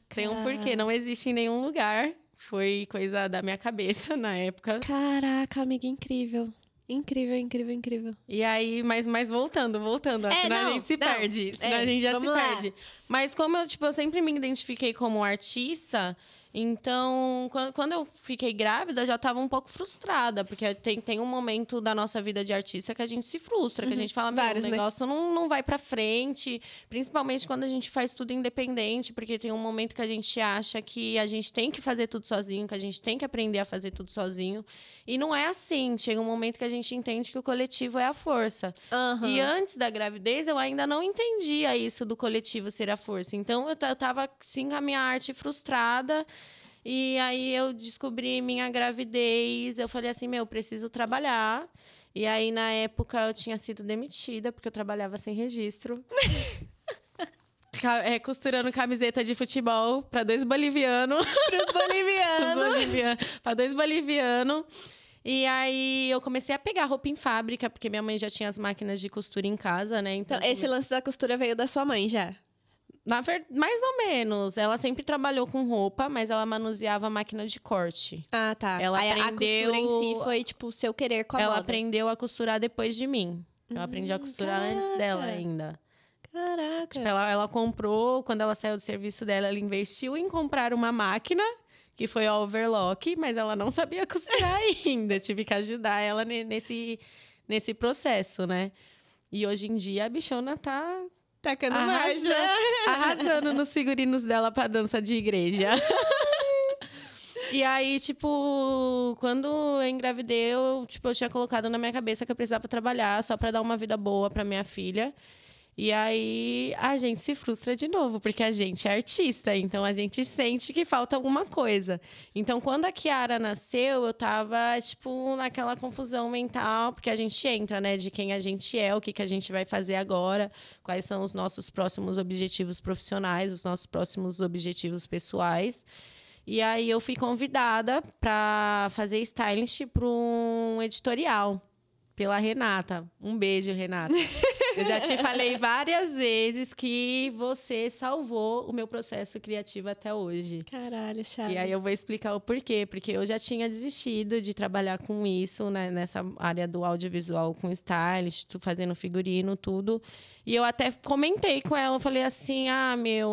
Speaker 2: Tem um porquê, não existe em nenhum lugar. Foi coisa da minha cabeça na época.
Speaker 1: Caraca, amiga, incrível. Incrível, incrível, incrível.
Speaker 2: E aí, mas voltando, senão a gente se perde. Senão a gente já se perde. Mas como eu sempre me identifiquei como artista... Então, quando eu fiquei grávida, eu já estava um pouco frustrada. Porque tem um momento da nossa vida de artista que a gente se frustra. Que a gente fala, o negócio não vai pra frente. Principalmente quando a gente faz tudo independente. Porque tem um momento que a gente acha que a gente tem que fazer tudo sozinho. Que a gente tem que aprender a fazer tudo sozinho. E não é assim. Chega um momento que a gente entende que o coletivo é a força. E antes da gravidez, eu ainda não entendia isso do coletivo ser a força. Então, eu tava, assim, com a minha arte frustrada... E aí eu descobri minha gravidez, eu falei assim, preciso trabalhar. E aí, na época, eu tinha sido demitida, porque eu trabalhava sem registro. Costurando camiseta de futebol para 2 bolivianos. Para 2 bolivianos. E aí, eu comecei a pegar roupa em fábrica, porque minha mãe já tinha as máquinas de costura em casa, né?
Speaker 1: Então esse lance da costura veio da sua mãe já?
Speaker 2: Mais ou menos. Ela sempre trabalhou com roupa, mas ela manuseava a máquina de corte.
Speaker 1: Ah, tá.
Speaker 2: Ela aprendeu...
Speaker 1: A costura em si foi, tipo, o seu querer com a
Speaker 2: Ela
Speaker 1: moda.
Speaker 2: aprendeu a costurar depois de mim. Eu aprendi a costurar antes dela ainda.
Speaker 1: Caraca.
Speaker 2: Tipo, ela comprou, quando ela saiu do serviço dela, ela investiu em comprar uma máquina, que foi a overlock, mas ela não sabia costurar ainda. Tive que ajudar ela nesse processo, né? E hoje em dia, a bichona tá...
Speaker 1: Tacando mais, né?
Speaker 2: Arrasando nos figurinos dela pra dança de igreja. E aí, tipo, quando eu engravidei, eu tinha colocado na minha cabeça que eu precisava trabalhar só pra dar uma vida boa pra minha filha. E aí, a gente se frustra de novo, porque a gente é artista, então a gente sente que falta alguma coisa. Então, quando a Kiara nasceu, eu tava, tipo, naquela confusão mental, porque a gente entra, né, de quem a gente é, o que a gente vai fazer agora, quais são os nossos próximos objetivos profissionais, os nossos próximos objetivos pessoais. E aí, eu fui convidada para fazer stylist para um editorial, pela Renata. Um beijo, Renata. Eu já te falei várias vezes que você salvou o meu processo criativo até hoje.
Speaker 1: Caralho, Chave.
Speaker 2: E aí eu vou explicar o porquê. Porque eu já tinha desistido de trabalhar com isso, né? Nessa área do audiovisual, com stylist, fazendo figurino, tudo. E eu até comentei com ela, eu falei assim,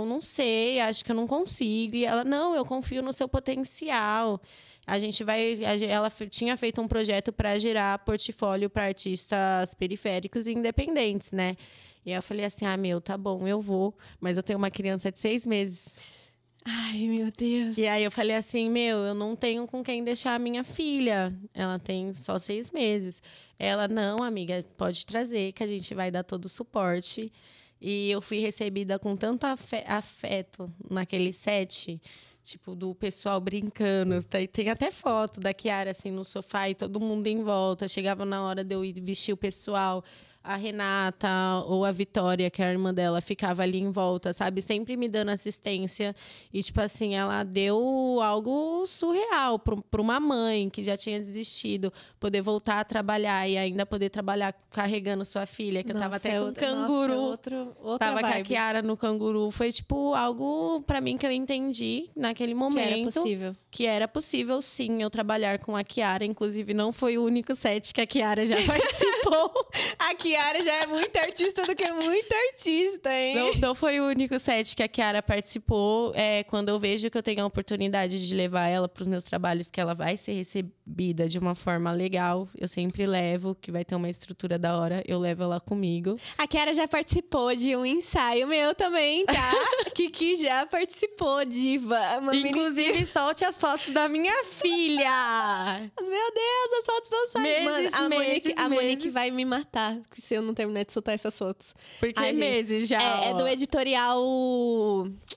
Speaker 2: não sei, acho que eu não consigo. E ela, não, eu confio no seu potencial. Ela tinha feito um projeto para gerar portfólio para artistas periféricos e independentes, né? E aí eu falei assim, tá bom, eu vou. Mas eu tenho uma criança de 6 meses.
Speaker 1: Ai, meu Deus.
Speaker 2: E aí eu falei assim, eu não tenho com quem deixar a minha filha. Ela tem só 6 meses. Ela, não, amiga, pode trazer que a gente vai dar todo o suporte. E eu fui recebida com tanto afeto naquele set... Tipo, do pessoal brincando. Tem até foto da Kiara, assim, no sofá e todo mundo em volta. Chegava na hora de eu ir vestir o pessoal. a Renata ou a Vitória, que é a irmã dela, ficava ali em volta, sabe? Sempre me dando assistência. E, tipo assim, ela deu algo surreal para uma mãe que já tinha desistido. Poder voltar a trabalhar e ainda poder trabalhar carregando sua filha, que eu tava até com canguru. Tava com a Kiara no canguru. Foi, tipo, algo pra mim que eu entendi naquele momento. Que era possível, sim, eu trabalhar com a Kiara. Inclusive, não foi o único set que a Kiara já participou.
Speaker 1: A Kiara já é muito artista do que muito artista, hein?
Speaker 2: Não foi o único set que a Kiara participou. Quando eu vejo que eu tenho a oportunidade de levar ela pros meus trabalhos, que ela vai ser recebida de uma forma legal, eu sempre levo, que vai ter uma estrutura da hora, eu levo ela comigo.
Speaker 1: A Kiara já participou de um ensaio meu também, tá? Kiki já participou, diva.
Speaker 2: Inclusive, solte as fotos da minha filha!
Speaker 1: Meu Deus, as fotos vão sair. A Monique vai me matar se eu não terminar de soltar essas fotos.
Speaker 2: Porque meses já.
Speaker 1: É do editorial...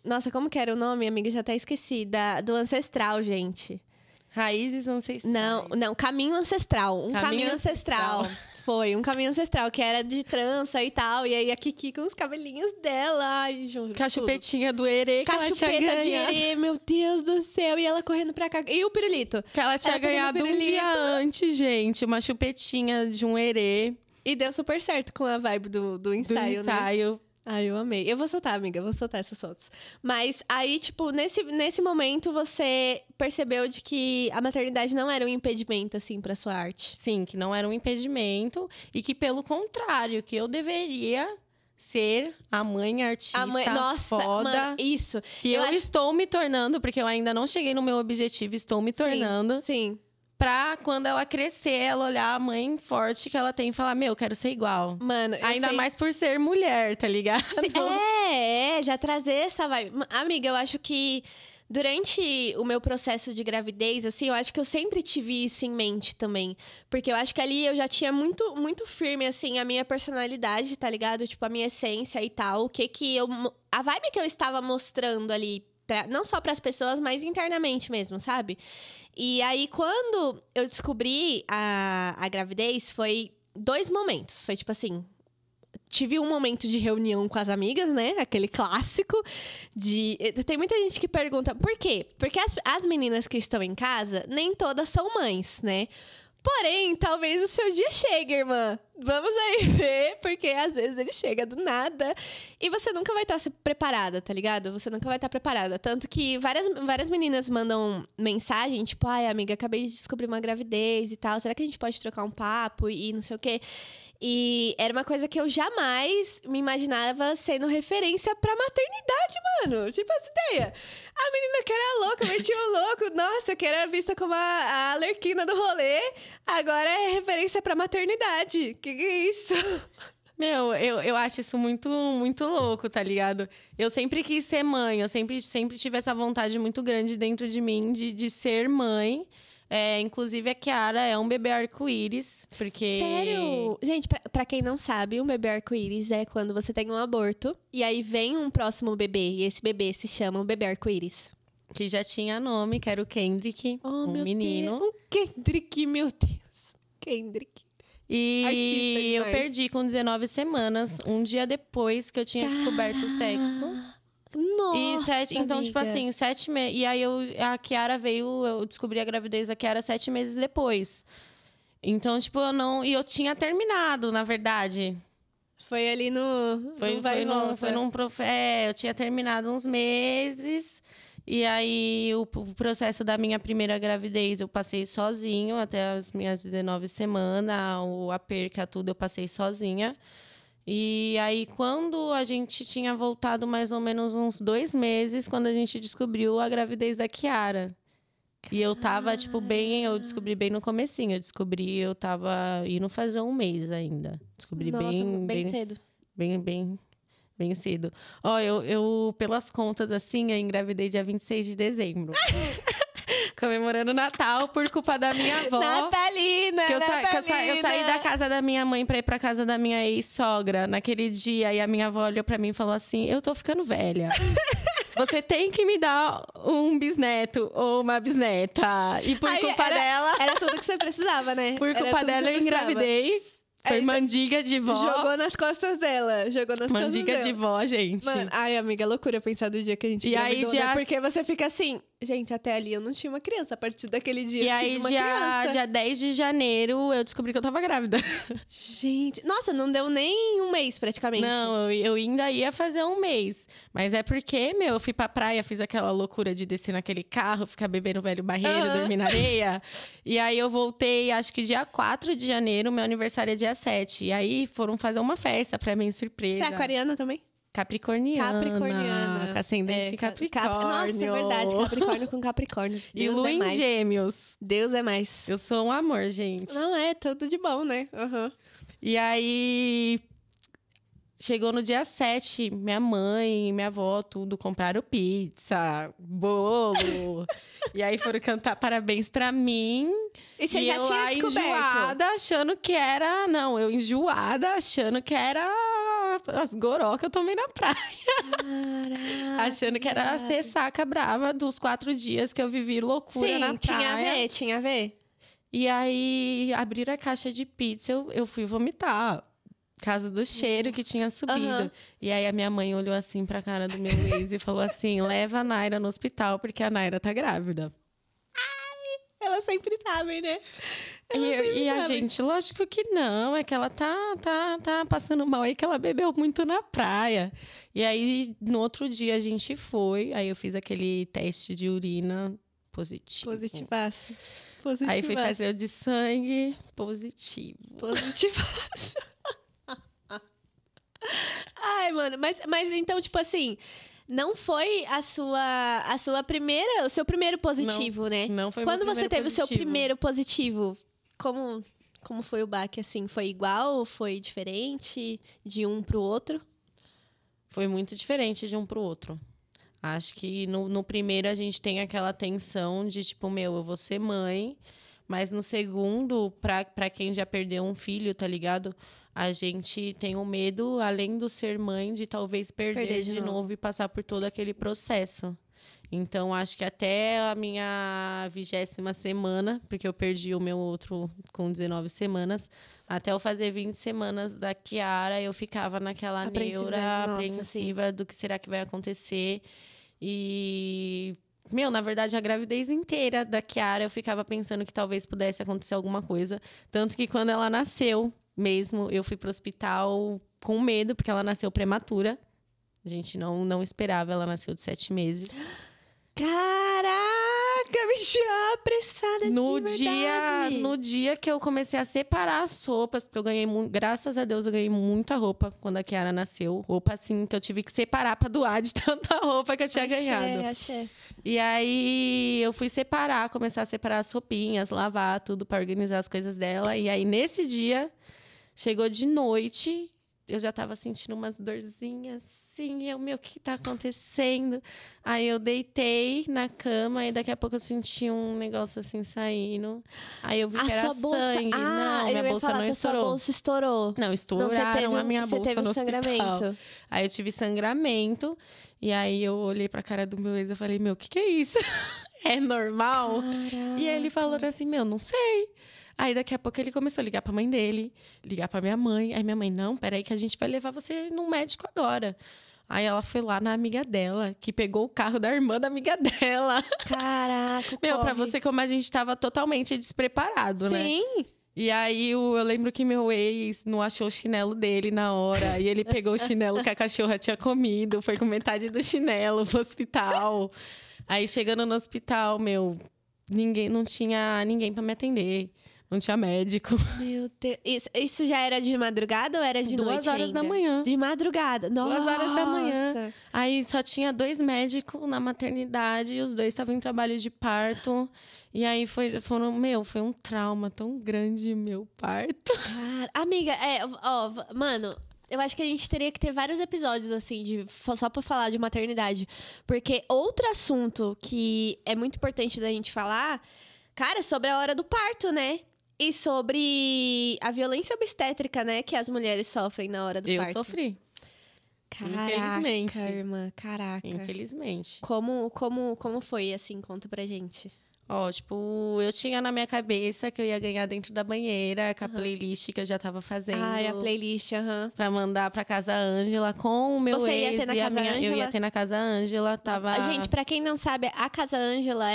Speaker 1: Nossa, como que era o nome, amiga? Já até esqueci. Do Ancestral, gente.
Speaker 2: Raízes Ancestrais.
Speaker 1: Não, Caminho Ancestral. Caminho Ancestral. Foi, um caminho ancestral, que era de trança e tal. E aí a Kiki com os cabelinhos dela. Ai, juro.
Speaker 2: Cachupetinha do Herê que ela tinha ganhado.
Speaker 1: De Herê, meu Deus do céu. E ela correndo pra cá. E o pirulito?
Speaker 2: Que ela tinha ganhado um dia antes, gente. Uma chupetinha de um Herê.
Speaker 1: E deu super certo com a vibe do ensaio, né? Ai, eu amei. Eu vou soltar, amiga. Eu vou soltar essas fotos. Mas aí, tipo, nesse momento, você percebeu de que a maternidade não era um impedimento, assim, pra sua arte.
Speaker 2: Sim, que não era um impedimento. E que, pelo contrário, que eu deveria ser a mãe artista foda.
Speaker 1: Mano, isso.
Speaker 2: Que eu estou me tornando, porque eu ainda não cheguei no meu objetivo, estou me tornando.
Speaker 1: Sim.
Speaker 2: Pra quando ela crescer, ela olhar a mãe forte que ela tem e falar, meu, quero ser igual.
Speaker 1: Mano,
Speaker 2: ainda mais por ser mulher, tá ligado?
Speaker 1: Já trazer essa vibe. Amiga, eu acho que durante o meu processo de gravidez, assim, eu acho que eu sempre tive isso em mente também. Porque eu acho que ali eu já tinha muito, muito firme, assim, a minha personalidade, tá ligado? Tipo, a minha essência e tal. A vibe que eu estava mostrando ali, não só para as pessoas, mas internamente mesmo, sabe? E aí, quando eu descobri a gravidez, foi 2 momentos. Foi tipo assim... Tive um momento de reunião com as amigas, né? Aquele clássico de... Tem muita gente que pergunta, por quê? Porque as meninas que estão em casa, nem todas são mães, né? Porém, talvez o seu dia chegue, irmã. Vamos aí ver, porque às vezes ele chega do nada e você nunca vai estar preparada, tá ligado? Você nunca vai estar preparada. Tanto que várias meninas mandam mensagem, tipo, ai, amiga, acabei de descobrir uma gravidez e tal. Será que a gente pode trocar um papo e não sei o quê? E era uma coisa que eu jamais me imaginava sendo referência pra maternidade, mano. Tipo, essa ideia. A menina que era louca, metia o louco. Nossa, que era vista como a Arlequina do rolê. Agora é referência pra maternidade. Que é isso?
Speaker 2: Meu, eu acho isso muito, muito louco, tá ligado? Eu sempre quis ser mãe. Eu sempre tive essa vontade muito grande dentro de mim de ser mãe. Inclusive, a Kiara é um bebê arco-íris, porque...
Speaker 1: Sério? Gente, pra quem não sabe, um bebê arco-íris é quando você tem um aborto e aí vem um próximo bebê, e esse bebê se chama um bebê arco-íris.
Speaker 2: Que já tinha nome, que era o Kendrick, um menino.
Speaker 1: Deus. Um Kendrick, meu Deus. Kendrick.
Speaker 2: E eu perdi com 19 semanas, um dia depois que eu tinha descoberto o sexo.
Speaker 1: Nossa,
Speaker 2: então,
Speaker 1: amiga.
Speaker 2: tipo assim, 7 meses. E aí a Kiara veio, eu descobri a gravidez da Kiara 7 meses depois. Então, tipo, eu tinha terminado, na verdade.
Speaker 1: Foi ali no
Speaker 2: eu tinha terminado uns meses. E aí, o processo da minha primeira gravidez, eu passei sozinho até as minhas 19 semanas. A perca, tudo, eu passei sozinha. E aí, quando a gente tinha voltado mais ou menos uns 2 meses, quando a gente descobriu a gravidez da Kiara. E eu tava, tipo, eu descobri bem no comecinho. Eu tava indo fazer 1 mês ainda. Descobri
Speaker 1: bem cedo.
Speaker 2: Bem cedo. Ó, eu, pelas contas, assim, eu engravidei dia 26 de dezembro. Comemorando o Natal por culpa da minha avó.
Speaker 1: Natalina,
Speaker 2: Eu saí da casa da minha mãe pra ir pra casa da minha ex-sogra naquele dia. E a minha avó olhou pra mim e falou assim, eu tô ficando velha. Você tem que me dar um bisneto ou uma bisneta. E por culpa dela...
Speaker 1: Era tudo que você precisava, né?
Speaker 2: Por culpa dela, eu engravidei. Foi mandiga de vó.
Speaker 1: Jogou nas costas dela.
Speaker 2: Mandiga de vó, gente.
Speaker 1: Mano, ai, amiga, é loucura pensar do dia que a gente engravidou, né? Porque você fica assim... Gente, até ali eu não tinha uma criança. A partir daquele dia eu tive uma criança.
Speaker 2: Dia 10 de janeiro, eu descobri que eu tava grávida.
Speaker 1: Gente, nossa, não deu nem um mês praticamente.
Speaker 2: Não, eu ainda ia fazer um mês. Mas é porque, eu fui pra praia, fiz aquela loucura de descer naquele carro, ficar bebendo velho barreiro, dormir na areia. E aí eu voltei, acho que dia 4 de janeiro, meu aniversário é dia 7. E aí foram fazer uma festa pra mim, surpresa.
Speaker 1: Você é aquariana também?
Speaker 2: Capricorniana. Com ascendente em Capricórnio.
Speaker 1: Nossa, é verdade. Capricórnio com Capricórnio.
Speaker 2: E Lua em Gêmeos.
Speaker 1: Deus é mais.
Speaker 2: Eu sou um amor, gente.
Speaker 1: Não, é tudo de bom, né? Uhum.
Speaker 2: E aí... Chegou no dia 7, minha mãe e minha avó, tudo, compraram pizza, bolo. E aí foram cantar parabéns pra mim.
Speaker 1: E você já tinha descoberto?
Speaker 2: Enjoada, achando que era... Não, eu enjoada, achando que era as goró que eu tomei na praia.
Speaker 1: Caraca.
Speaker 2: Achando que era a ressaca brava dos 4 dias que eu vivi loucura na praia.
Speaker 1: Tinha a ver.
Speaker 2: E aí, abriram a caixa de pizza, eu fui vomitar. Casa do cheiro que tinha subido.
Speaker 1: Uhum.
Speaker 2: E aí, a minha mãe olhou assim pra cara do meu ex e falou assim, leva a Naira no hospital, porque a Naira tá grávida.
Speaker 1: Ai, elas sempre sabem, né?
Speaker 2: E a gente, lógico que não, é que ela tá passando mal aí, que ela bebeu muito na praia. E aí, no outro dia, a gente foi, aí eu fiz aquele teste de urina positivo.
Speaker 1: Positivaço.
Speaker 2: Aí fui fazer o de sangue positivo.
Speaker 1: Positivaço. Ai, mano, mas então, tipo assim, não foi o seu primeiro positivo, né?
Speaker 2: Não foi
Speaker 1: Quando
Speaker 2: meu
Speaker 1: você teve
Speaker 2: positivo.
Speaker 1: o seu primeiro positivo, como foi o baque, assim? Foi igual? Foi diferente de um pro outro?
Speaker 2: Foi muito diferente de um pro outro. Acho que no primeiro a gente tem aquela tensão de, tipo, eu vou ser mãe. Mas no segundo, pra quem já perdeu um filho, tá ligado? A gente tem o medo, além do ser mãe, de talvez perder de novo e passar por todo aquele processo. Então, acho que até a minha 20ª semana, porque eu perdi o meu outro com 19 semanas, até eu fazer 20 semanas da Kiara, eu ficava naquela neura apreensiva do que será que vai acontecer. E... na verdade, a gravidez inteira da Kiara, eu ficava pensando que talvez pudesse acontecer alguma coisa. Tanto que quando ela nasceu mesmo, eu fui pro hospital com medo, porque ela nasceu prematura. A gente não esperava, ela nasceu de 7 meses.
Speaker 1: Caraca, bicha, apressada
Speaker 2: No dia que eu comecei a separar as roupas, porque eu ganhei, graças a Deus, eu ganhei muita roupa quando a Kiara nasceu. Roupa, assim, que eu tive que separar pra doar de tanta roupa que eu tinha ganhado.
Speaker 1: Achei.
Speaker 2: E aí, eu fui começar a separar as roupinhas, lavar tudo pra organizar as coisas dela. E aí, nesse dia, chegou de noite, eu já tava sentindo umas dorzinhas, assim, o que tá acontecendo? Aí eu deitei na cama e daqui a pouco eu senti um negócio assim saindo. Aí eu vi que era sangue. Não, minha bolsa não estourou.
Speaker 1: Sua bolsa estourou.
Speaker 2: Não, estouraram a minha bolsa no
Speaker 1: sangramento.
Speaker 2: hospital. Aí eu tive sangramento. E aí eu olhei pra cara do meu ex e falei, o que é isso? É normal?
Speaker 1: Caraca.
Speaker 2: E aí ele falou assim, não sei. Aí daqui a pouco ele começou a ligar pra mãe dele, ligar pra minha mãe. Aí minha mãe, não, peraí que a gente vai levar você num médico agora. Aí ela foi lá na amiga dela, que pegou o carro da irmã da amiga dela.
Speaker 1: Caraca,
Speaker 2: pra você como a gente tava totalmente despreparado, né?
Speaker 1: Sim.
Speaker 2: E aí eu lembro que meu ex não achou o chinelo dele na hora. E ele pegou o chinelo que a cachorra tinha comido, foi com metade do chinelo pro hospital. Aí chegando no hospital, não tinha ninguém pra me atender. Não tinha médico.
Speaker 1: Meu Deus. Isso já era de madrugada ou era de noite
Speaker 2: 2 horas
Speaker 1: ainda?
Speaker 2: da manhã.
Speaker 1: De madrugada. Nossa.
Speaker 2: 2 horas da manhã. Aí só tinha 2 médicos na maternidade e os 2 estavam em trabalho de parto. E aí foi um trauma tão grande meu parto.
Speaker 1: Cara, amiga, mano, eu acho que a gente teria que ter vários episódios, assim, só pra falar de maternidade. Porque outro assunto que é muito importante da gente falar, cara, é sobre a hora do parto, né? E sobre a violência obstétrica, né? Que as mulheres sofrem na hora do parto.
Speaker 2: Eu sofri.
Speaker 1: Caraca,
Speaker 2: infelizmente.
Speaker 1: Irmã, caraca.
Speaker 2: Infelizmente.
Speaker 1: Como foi, assim? Conta pra gente.
Speaker 2: Ó, tipo, eu tinha na minha cabeça que eu ia ganhar dentro da banheira, com a playlist que eu já tava fazendo.
Speaker 1: Ai, a playlist,
Speaker 2: Pra mandar pra casa Ângela com o meu
Speaker 1: Você
Speaker 2: ex.
Speaker 1: ia ter na casa Ângela?
Speaker 2: Eu ia ter na casa Ângela, tava...
Speaker 1: Gente, pra quem não sabe, a Casa Ângela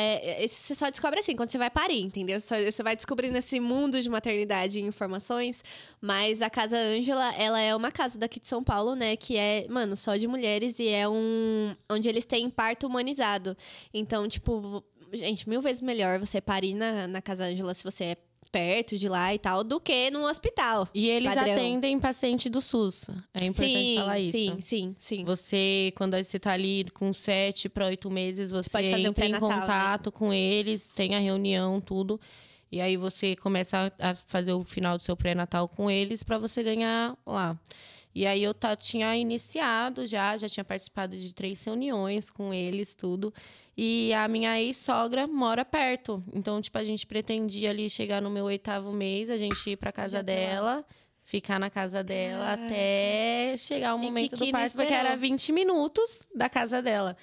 Speaker 1: você só descobre assim, quando você vai parir, entendeu? Você vai descobrir nesse mundo de maternidade e informações. Mas a Casa Ângela, ela é uma casa daqui de São Paulo, né? Que é, mano, só de mulheres e é onde eles têm parto humanizado. Então, tipo, gente, 1000 vezes melhor você parir na Casa Ângela se você é perto de lá e tal, do que num hospital.
Speaker 2: E eles
Speaker 1: padrão.
Speaker 2: Atendem paciente do SUS. É importante falar isso.
Speaker 1: Sim.
Speaker 2: Você, quando você tá ali com 7 para 8 meses, você
Speaker 1: pode fazer
Speaker 2: entra em
Speaker 1: pré-natal,
Speaker 2: contato com eles, tem a reunião, tudo. E aí você começa a fazer o final do seu pré-natal com eles para você ganhar lá. E aí eu tinha iniciado já tinha participado de 3 reuniões com eles, tudo. E a minha ex-sogra mora perto. Então, tipo, a gente pretendia ali chegar no meu 8º mês, a gente ir pra casa dela, ficar na casa dela até chegar o momento do parto, porque era 20 minutos da casa dela.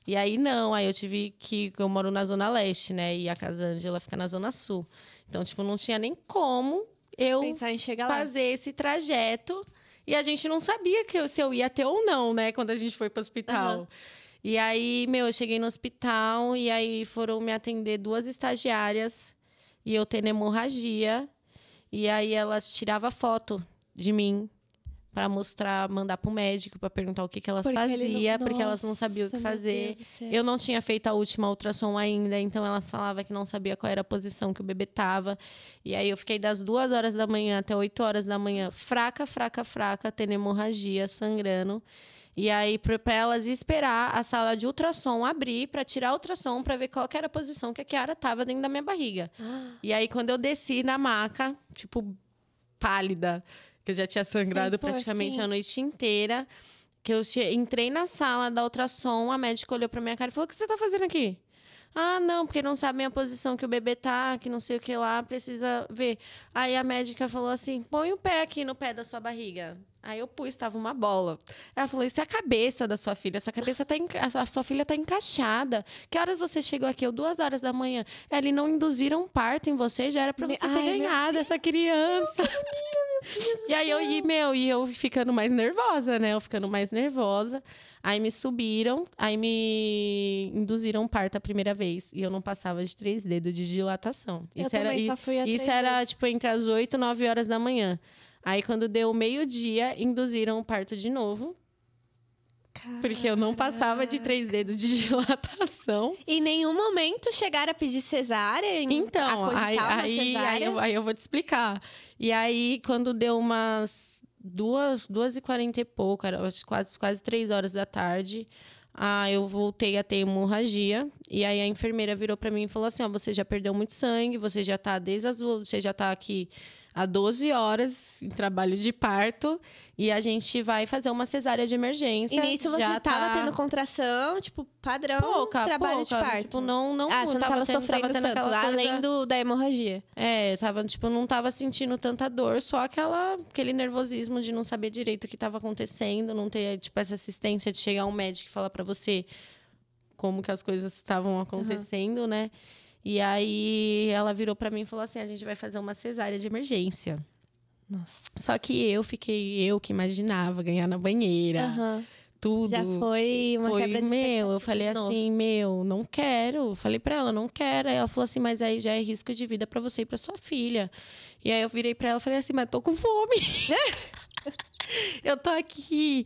Speaker 2: E aí não, aí eu tive que... Eu moro na Zona Leste, né? E a Casa Ângela fica na Zona Sul. Então, tipo, não tinha nem como eu
Speaker 1: pensar em chegar
Speaker 2: fazer esse trajeto. E a gente não sabia se eu ia ter ou não, né? Quando a gente foi pro hospital. E aí, eu cheguei no hospital e aí foram me atender 2 estagiárias. E eu tendo hemorragia. E aí elas tiravam foto de mim para mostrar, mandar pro médico para perguntar o que elas faziam, porque elas não sabiam o que fazer. Eu não tinha feito a última ultrassom ainda, então elas falavam que não sabia qual era a posição que o bebê tava. E aí eu fiquei das 2 horas da manhã até 8 horas da manhã, fraca, tendo hemorragia, sangrando. E aí, para elas esperar a sala de ultrassom abrir para tirar a ultrassom para ver qual que era a posição que a Kiara tava dentro da minha barriga. E aí, quando eu desci na maca, tipo, pálida, que eu já tinha sangrado praticamente a noite inteira, que eu entrei na sala da ultrassom, a médica olhou pra minha cara e falou: o que você tá fazendo aqui? Ah, não, porque não sabem a posição que o bebê tá, que não sei o que lá, precisa ver. Aí a médica falou assim: põe o pé aqui no pé da sua barriga. Aí eu pus, tava uma bola. Ela falou: isso é a cabeça da sua filha. Essa cabeça a sua filha tá encaixada. Que horas você chegou aqui? Eu 2 horas da manhã. Eles não induziram parto em você, já era pra você ter ganhado essa criança. E aí eu ficando mais nervosa, né? Eu ficando mais nervosa. Aí me subiram, aí me induziram parto a primeira vez. E eu não passava de 3 dedos de dilatação. Isso era tipo entre as 8 e 9 horas da manhã. Aí, quando deu meio-dia, induziram o parto de novo. Caraca. Porque eu não passava de 3 dedos de dilatação.
Speaker 1: E em nenhum momento chegaram a pedir cesárea?
Speaker 2: Então, aí eu vou te explicar. E aí, quando deu umas 2h40 e pouco, quase 3 horas da tarde, eu voltei a ter hemorragia. E aí, a enfermeira virou pra mim e falou assim: ó, você já perdeu muito sangue, você já tá você já tá aqui há 12 horas em trabalho de parto e a gente vai fazer uma cesárea de emergência.
Speaker 1: E nisso você tava tendo contração, tipo, padrão, trabalho de parto.
Speaker 2: Tipo, não
Speaker 1: você não tava sofrendo tanto, além da hemorragia.
Speaker 2: Não tava sentindo tanta dor, só aquele nervosismo de não saber direito o que tava acontecendo, não ter, tipo, essa assistência de chegar um médico e falar pra você como que as coisas estavam acontecendo, né? E aí, ela virou pra mim e falou assim: a gente vai fazer uma cesárea de emergência.
Speaker 1: Nossa.
Speaker 2: Só que eu que imaginava ganhar na banheira. Tudo.
Speaker 1: Já foi uma quebra de expectativa.
Speaker 2: Eu falei assim, não quero. Eu falei pra ela, não quero. Aí ela falou assim: mas aí já é risco de vida pra você e pra sua filha. E aí, eu virei pra ela e falei assim: mas tô com fome. Eu tô aqui,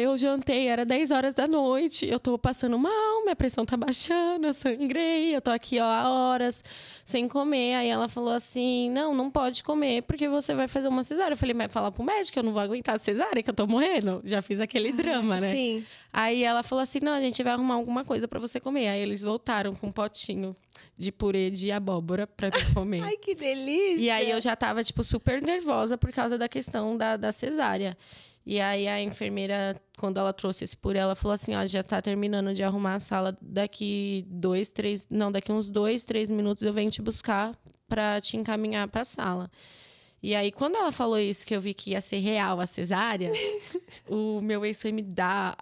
Speaker 2: eu jantei, era 10 horas da noite, eu tô passando mal, minha pressão tá baixando, eu sangrei, eu tô aqui, há horas, sem comer. Aí ela falou assim: não pode comer, porque você vai fazer uma cesárea. Eu falei: mas falar pro médico, eu não vou aguentar a cesárea, que eu tô morrendo. Já fiz aquele drama, né?
Speaker 1: Sim.
Speaker 2: Aí ela falou assim: não, a gente vai arrumar alguma coisa pra você comer. Aí eles voltaram com um potinho de purê de abóbora pra mim comer.
Speaker 1: Ai, que delícia!
Speaker 2: E aí eu já tava, tipo, super nervosa por causa da questão da cesárea. E aí a enfermeira, quando ela trouxe esse purê, ela falou assim: ó, já tá terminando de arrumar a sala, daqui uns 2, 3 minutos eu venho te buscar pra te encaminhar pra sala. E aí, quando ela falou isso, que eu vi que ia ser real a cesárea, o meu ex foi me dar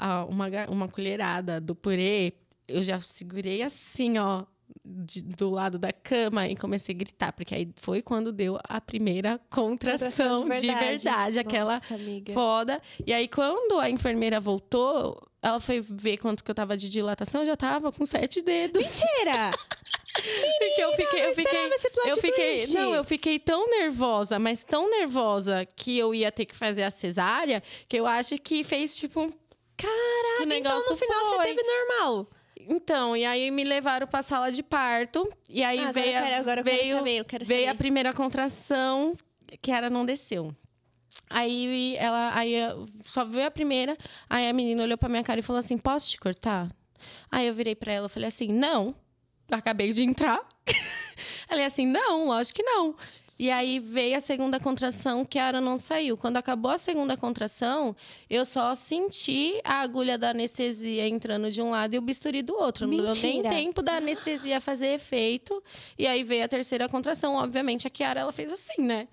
Speaker 2: uma colherada do purê. Eu já segurei assim, ó, do lado da cama e comecei a gritar, porque aí foi quando deu a primeira contração de verdade. Aquela
Speaker 1: Nossa, amiga.
Speaker 2: foda. E aí, quando a enfermeira voltou, ela foi ver quanto que eu tava de dilatação, eu já tava com 7 dedos.
Speaker 1: Mentira!
Speaker 2: Porque eu fiquei tão nervosa, mas tão nervosa que eu ia ter que fazer a cesárea, que eu acho que fez tipo um...
Speaker 1: Caraca, então no final você teve normal.
Speaker 2: Então, e aí me levaram pra sala de parto. E aí
Speaker 1: agora eu quero saber.
Speaker 2: A primeira contração, que ela não desceu. Aí só veio a primeira, aí a menina olhou pra minha cara e falou assim, posso te cortar? Aí eu virei pra ela e falei assim, não, acabei de entrar. Ela é assim, não, lógico que não. E aí veio a segunda contração, que a Ara não saiu. Quando acabou a segunda contração, eu só senti a agulha da anestesia entrando de um lado e o bisturi do outro.
Speaker 1: Mentira.
Speaker 2: Não deu nem tempo da anestesia fazer efeito. E aí veio a terceira contração. Obviamente, a Kiara, ela fez assim, né?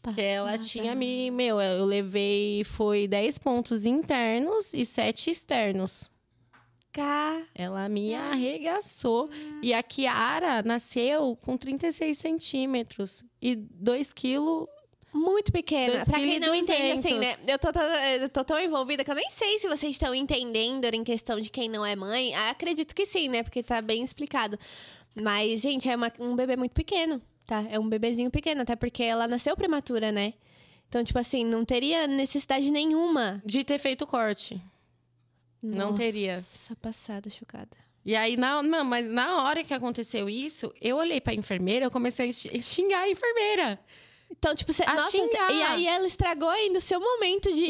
Speaker 2: Porque ela tinha eu levei, foi 10 pontos internos e 7 externos. Ela me arregaçou. E a Kiara nasceu com 36 centímetros e 2 quilos.
Speaker 1: Muito pequena. Pra quem não
Speaker 2: 200.
Speaker 1: entende, assim, né? Eu tô tão envolvida que eu nem sei se vocês estão entendendo em questão de quem não é mãe. Acredito que sim, né? Porque tá bem explicado. Mas, gente, é um bebê muito pequeno, tá? É um bebezinho pequeno, até porque ela nasceu prematura, né? Então, tipo assim, não teria necessidade nenhuma
Speaker 2: De ter feito o corte. Não teria.
Speaker 1: Nossa, passada, chocada.
Speaker 2: E aí, mas na hora que aconteceu isso, eu olhei pra enfermeira, eu comecei a xingar a enfermeira.
Speaker 1: Então, tipo, você...
Speaker 2: xingar.
Speaker 1: E aí ela estragou ainda o seu momento de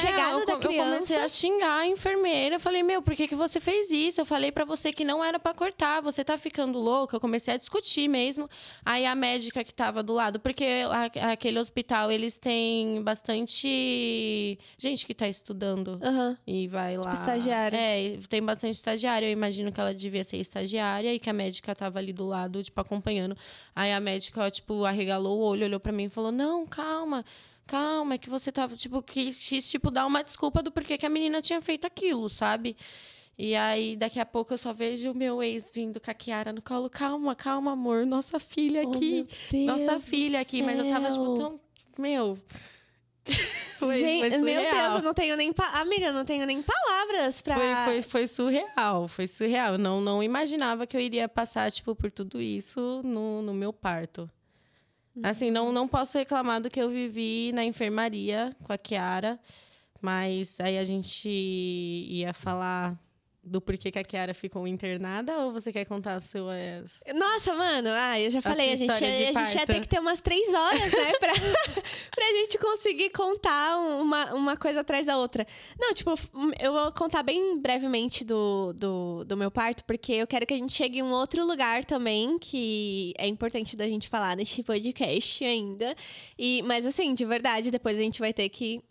Speaker 1: chegada da criança.
Speaker 2: Eu comecei a xingar a enfermeira. Eu falei, por que você fez isso? Eu falei pra você que não era pra cortar. Você tá ficando louca? Eu comecei a discutir mesmo. Aí a médica que tava do lado... Porque aquele hospital, eles têm bastante gente que tá estudando. E vai lá...
Speaker 1: Estagiário.
Speaker 2: Tem bastante estagiário. Eu imagino que ela devia ser estagiária. E que a médica tava ali do lado, tipo, acompanhando. Aí a médica, tipo, arregalou o olho, olhou pra mim e falou, não, calma, é que você tava, tipo, quis dar uma desculpa do porquê que a menina tinha feito aquilo, sabe? E aí, daqui a pouco, eu só vejo o meu ex vindo com a Kiara no colo, calma, amor, nossa filha aqui, nossa filha aqui, mas eu tava, tipo, tão,
Speaker 1: Gente, meu Deus, eu não tenho nem... Amiga, eu não tenho nem palavras pra...
Speaker 2: Foi surreal, Eu não imaginava que eu iria passar, tipo, por tudo isso no meu parto. Assim, não posso reclamar do que eu vivi na enfermaria com a Kiara, mas aí a gente ia falar do porquê que a Kiara ficou internada, ou você quer contar as suas...
Speaker 1: Nossa, mano, eu já falei, a gente ia ter que ter umas 3 horas, né, pra gente conseguir contar uma coisa atrás da outra. Não, tipo, eu vou contar bem brevemente do meu parto, porque eu quero que a gente chegue em um outro lugar também, que é importante da gente falar nesse podcast ainda. Mas assim, de verdade, depois a gente vai ter que...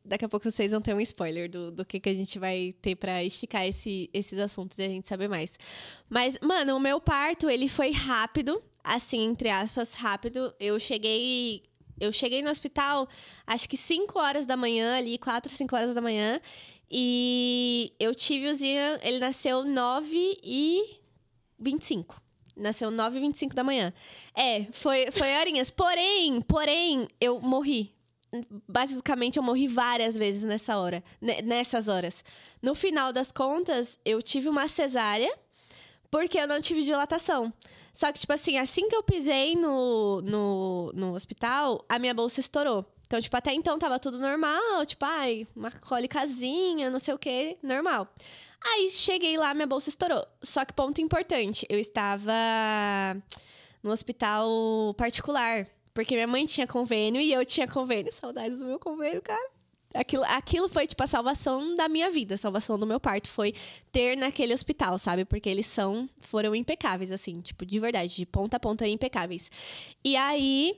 Speaker 1: Daqui a pouco vocês vão ter um spoiler do que a gente vai ter pra esticar esses assuntos e a gente saber mais. Mas, mano, o meu parto, ele foi rápido. Assim, entre aspas, rápido. Eu cheguei no hospital, acho que 5 horas da manhã ali, 4, 5 horas da manhã. E eu tive o Zian, ele nasceu 9h25. Nasceu 9h25 da manhã. Foi horinhas. Porém, eu morri. Basicamente, eu morri várias vezes nessas horas. No final das contas, eu tive uma cesárea porque eu não tive dilatação. Só que, tipo assim, assim que eu pisei no hospital, a minha bolsa estourou. Então, tipo, até então tava tudo normal. Tipo, uma cólicazinha, não sei o quê, normal. Aí, cheguei lá, minha bolsa estourou. Só que, ponto importante, eu estava no hospital particular. Porque minha mãe tinha convênio e eu tinha convênio. Saudades do meu convênio, cara. Aquilo foi, tipo, a salvação da minha vida. A salvação do meu parto foi ter naquele hospital, sabe? Porque eles foram impecáveis, assim. Tipo, de verdade. De ponta a ponta, impecáveis. E aí,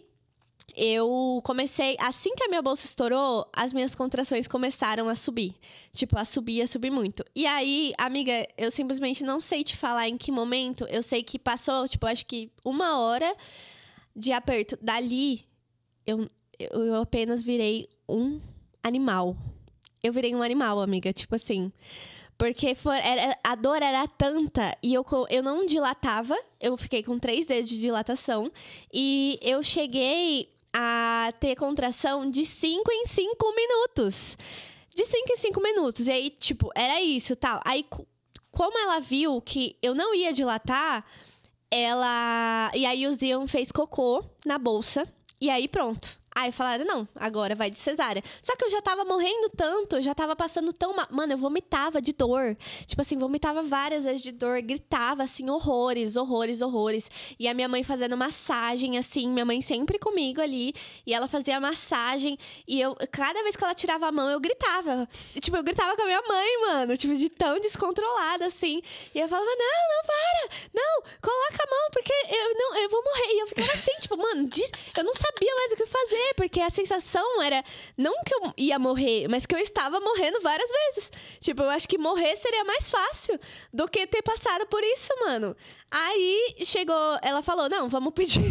Speaker 1: eu comecei... Assim que a minha bolsa estourou, as minhas contrações começaram a subir. Tipo, a subir muito. E aí, amiga, eu simplesmente não sei te falar em que momento. Eu sei que passou, tipo, acho que 1 hora... de aperto. Dali, eu apenas virei um animal. Eu virei um animal, amiga. Tipo assim... Porque a dor era tanta e eu não dilatava. Eu fiquei com 3 dedos de dilatação. E eu cheguei a ter contração de 5 em 5 minutos. De 5 em 5 minutos. E aí, tipo, era isso, tal. Aí, como ela viu que eu não ia dilatar, E aí o Zion fez cocô na bolsa. E aí, pronto. Aí falaram, não, agora vai de cesárea. Só que eu já tava morrendo tanto, eu já tava passando tão mal. Mano, eu vomitava de dor. Tipo assim, vomitava várias vezes de dor. Gritava, assim, horrores, horrores, horrores. E a minha mãe fazendo massagem, assim. Minha mãe sempre comigo ali. E ela fazia massagem. E cada vez que ela tirava a mão, eu gritava. E, tipo, eu gritava com a minha mãe, mano. Tipo, de tão descontrolada, assim. E eu falava, não, para. Não, coloca a mão, porque eu vou morrer. E eu ficava assim, tipo, mano, eu não sabia mais o que fazer. Porque a sensação era, não que eu ia morrer, mas que eu estava morrendo várias vezes. Tipo, eu acho que morrer seria mais fácil do que ter passado por isso, mano. Aí chegou, ela falou, não, vamos pedir...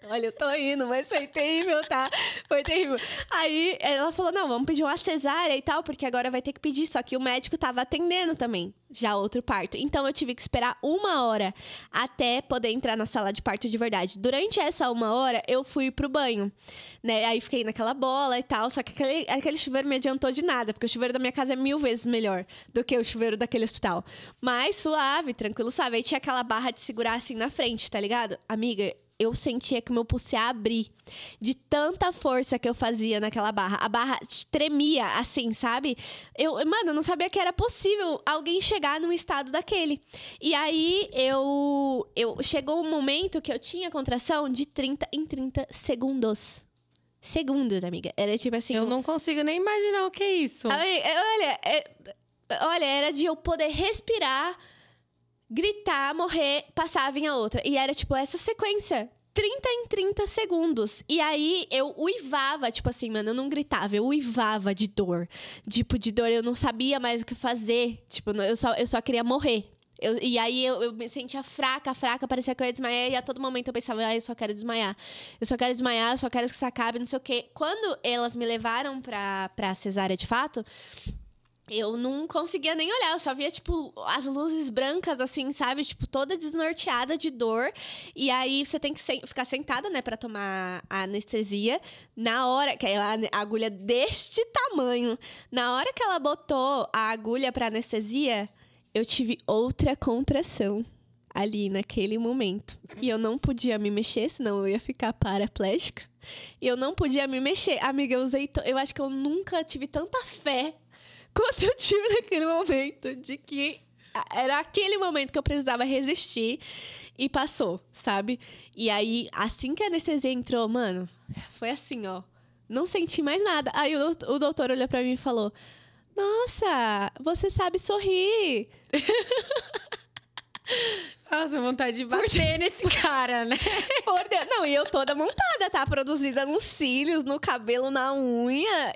Speaker 1: Olha, eu tô indo, mas foi terrível, tá? Foi terrível. Aí ela falou, não, vamos pedir uma cesárea e tal, porque agora vai ter que pedir. Só que o médico tava atendendo também, já outro parto. Então eu tive que esperar 1 hora até poder entrar na sala de parto de verdade. Durante essa 1 hora, eu fui pro banho, né? Aí fiquei naquela bola e tal, só que aquele chuveiro me adiantou de nada, porque o chuveiro da minha casa é 1000 vezes melhor do que o chuveiro daquele hospital. Mas suave, tranquilo, suave. Aí tinha aquela barra de segurar assim na frente, tá ligado? Amiga, eu sentia que o meu pulso ia abrir de tanta força que eu fazia naquela barra. A barra tremia, assim, sabe? Mano, eu não sabia que era possível alguém chegar num estado daquele. E aí, chegou um momento que eu tinha contração de 30 em 30 segundos. Segundos, amiga. Era tipo assim...
Speaker 2: Eu não consigo nem imaginar o que é isso.
Speaker 1: Olha, era de eu poder respirar... gritar, morrer, passava em a outra. E era, tipo, essa sequência. 30 em 30 segundos. E aí, eu uivava, tipo assim, mano, eu não gritava, eu uivava de dor. Tipo, de dor, eu não sabia mais o que fazer. Tipo, eu só queria morrer. E aí, eu me sentia fraca, parecia que eu ia desmaiar. E a todo momento eu pensava, eu só quero desmaiar. Eu só quero desmaiar, eu só quero que isso acabe, não sei o quê. Quando elas me levaram pra cesárea de fato... eu não conseguia nem olhar, eu só via, tipo, as luzes brancas, assim, sabe? Tipo, toda desnorteada de dor. E aí, você tem que ficar sentada, né, pra tomar a anestesia. Na hora... que é a agulha deste tamanho. Na hora que ela botou a agulha pra anestesia, eu tive outra contração ali, naquele momento. E eu não podia me mexer, senão eu ia ficar paraplégica. E eu não podia me mexer. Amiga, eu acho que eu nunca tive tanta fé quanto eu tive naquele momento, de que era aquele momento que eu precisava resistir e passou, sabe? E aí, assim que a anestesia entrou, mano, foi assim, ó. Não senti mais nada. Aí o doutor olhou pra mim e falou, nossa, você sabe sorrir.
Speaker 2: Nossa, vontade de bater nesse cara, né?
Speaker 1: Por Deus. Não, e eu toda montada, tá? Produzida nos cílios, no cabelo, na unha.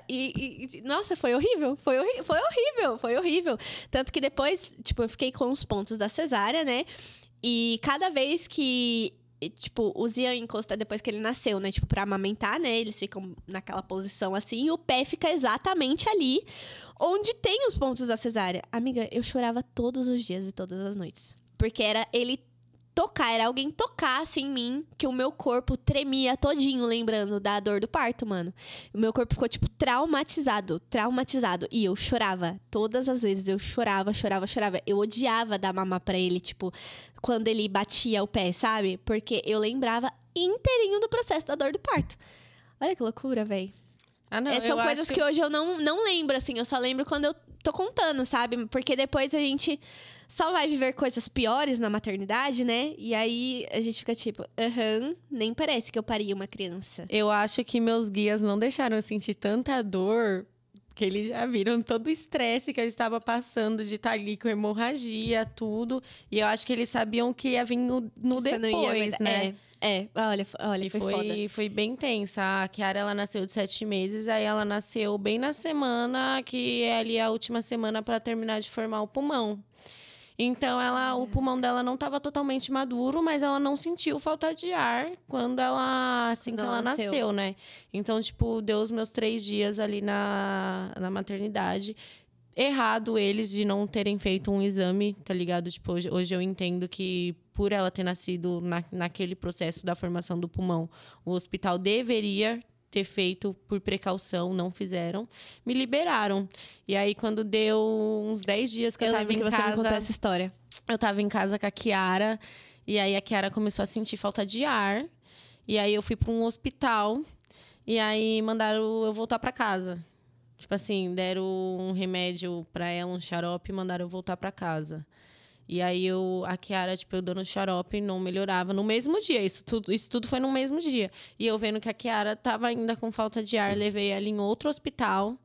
Speaker 1: Nossa, foi horrível. Foi horrível. Tanto que depois, tipo, eu fiquei com os pontos da cesárea, né? E cada vez que... tipo, o Zian encosta depois que ele nasceu, né? Tipo, pra amamentar, né? Eles ficam naquela posição assim. E o pé fica exatamente ali onde tem os pontos da cesárea. Amiga, eu chorava todos os dias e todas as noites. Porque era alguém tocar assim em mim, que o meu corpo tremia todinho, lembrando da dor do parto, mano. O meu corpo ficou, tipo, traumatizado. E eu chorava. Todas as vezes eu chorava. Eu odiava dar mamar pra ele, tipo, quando ele batia o pé, sabe? Porque eu lembrava inteirinho do processo da dor do parto. Olha que loucura, velho. São coisas que hoje eu não lembro, assim. Eu só lembro quando eu tô contando, sabe? Porque depois a gente só vai viver coisas piores na maternidade, né? E aí a gente fica tipo, nem parece que eu pari uma criança.
Speaker 2: Eu acho que meus guias não deixaram eu sentir tanta dor, que eles já viram todo o estresse que eu estava passando de estar ali com hemorragia, tudo. E eu acho que eles sabiam que ia vir no depois, né?
Speaker 1: Olha, foi foda.
Speaker 2: Foi bem tensa. A Kiara, ela nasceu de 7 meses, aí ela nasceu bem na semana, que é ali a última semana para terminar de formar o pulmão. Então, o pulmão dela não estava totalmente maduro, mas ela não sentiu falta de ar quando ela nasceu, né? Então, tipo, deu os meus 3 dias ali na maternidade. errado eles de não terem feito um exame, tá ligado? Tipo, hoje eu entendo que por ela ter nascido naquele processo da formação do pulmão, o hospital deveria ter feito por precaução, não fizeram. Me liberaram. E aí, quando deu uns 10 dias que eu tava em casa...
Speaker 1: você me contou essa história.
Speaker 2: Eu tava em casa com a Kiara. E aí, a Kiara começou a sentir falta de ar. E aí, eu fui para um hospital. E aí, mandaram eu voltar para casa. Tipo assim, deram um remédio pra ela, um xarope, e mandaram eu voltar pra casa. E aí, a Kiara, tipo, eu dando xarope, não melhorava no mesmo dia. Isso tudo foi no mesmo dia. E eu vendo que a Kiara tava ainda com falta de ar, levei ela em outro hospital.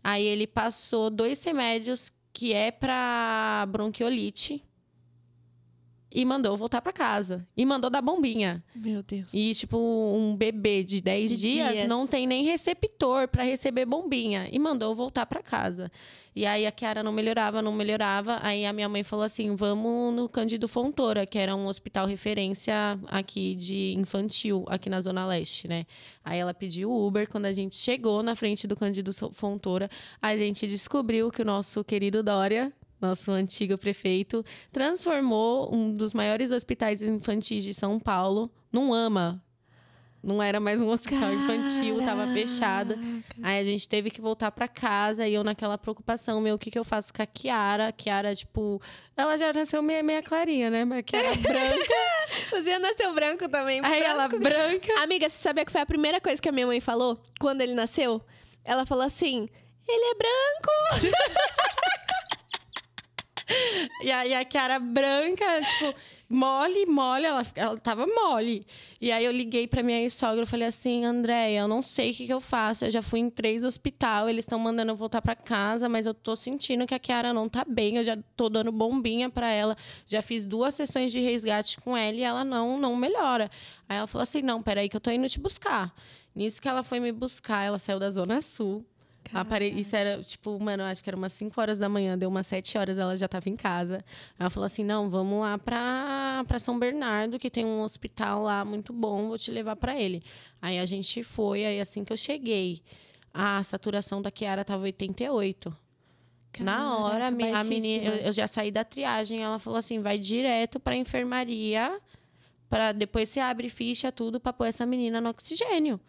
Speaker 2: Aí, ele passou 2 remédios que é pra bronquiolite. E mandou voltar pra casa. E mandou dar bombinha.
Speaker 1: Meu Deus.
Speaker 2: E, tipo, um bebê de 10 dias não tem nem receptor pra receber bombinha. E mandou voltar pra casa. E aí, a Kiara não melhorava. Aí, a minha mãe falou assim, vamos no Cândido Fontoura, que era um hospital referência aqui de infantil, aqui na Zona Leste, né? Aí, ela pediu Uber. Quando a gente chegou na frente do Cândido Fontoura, a gente descobriu que o nosso querido Dória, nosso antigo prefeito, transformou um dos maiores hospitais infantis de São Paulo num AMA. Não era mais um hospital infantil, tava fechado. Aí a gente teve que voltar pra casa e eu naquela preocupação, o que eu faço com a Kiara? A Kiara, tipo, ela já nasceu meia clarinha, né? Mas a Kiara branca.
Speaker 1: Você nasceu branco também.
Speaker 2: Aí ela branca.
Speaker 1: Amiga, você sabia que foi a primeira coisa que a minha mãe falou quando ele nasceu? Ela falou assim, ele é branco.
Speaker 2: E aí a Kiara branca, tipo, mole, ela tava mole. E aí eu liguei pra minha ex-sogra, eu falei assim, Andréia, eu não sei o que eu faço. Eu já fui em 3 hospitais, eles estão mandando eu voltar pra casa, mas eu tô sentindo que a Kiara não tá bem, eu já tô dando bombinha pra ela. Já fiz 2 sessões de resgate com ela e ela não melhora. Aí ela falou assim, não, peraí que eu tô indo te buscar. Nisso que ela foi me buscar, ela saiu da Zona Sul. Isso era, tipo, mano, acho que era umas 5 horas da manhã, deu umas 7 horas, ela já tava em casa. Ela falou assim, não, vamos lá pra São Bernardo, que tem um hospital lá muito bom, vou te levar pra ele. Aí a gente foi, aí assim que eu cheguei, a saturação da Kiara tava 88. Caraca, na hora, a menina, eu já saí da triagem, ela falou assim, vai direto pra enfermaria, pra depois você abre ficha, tudo, pra pôr essa menina no oxigênio.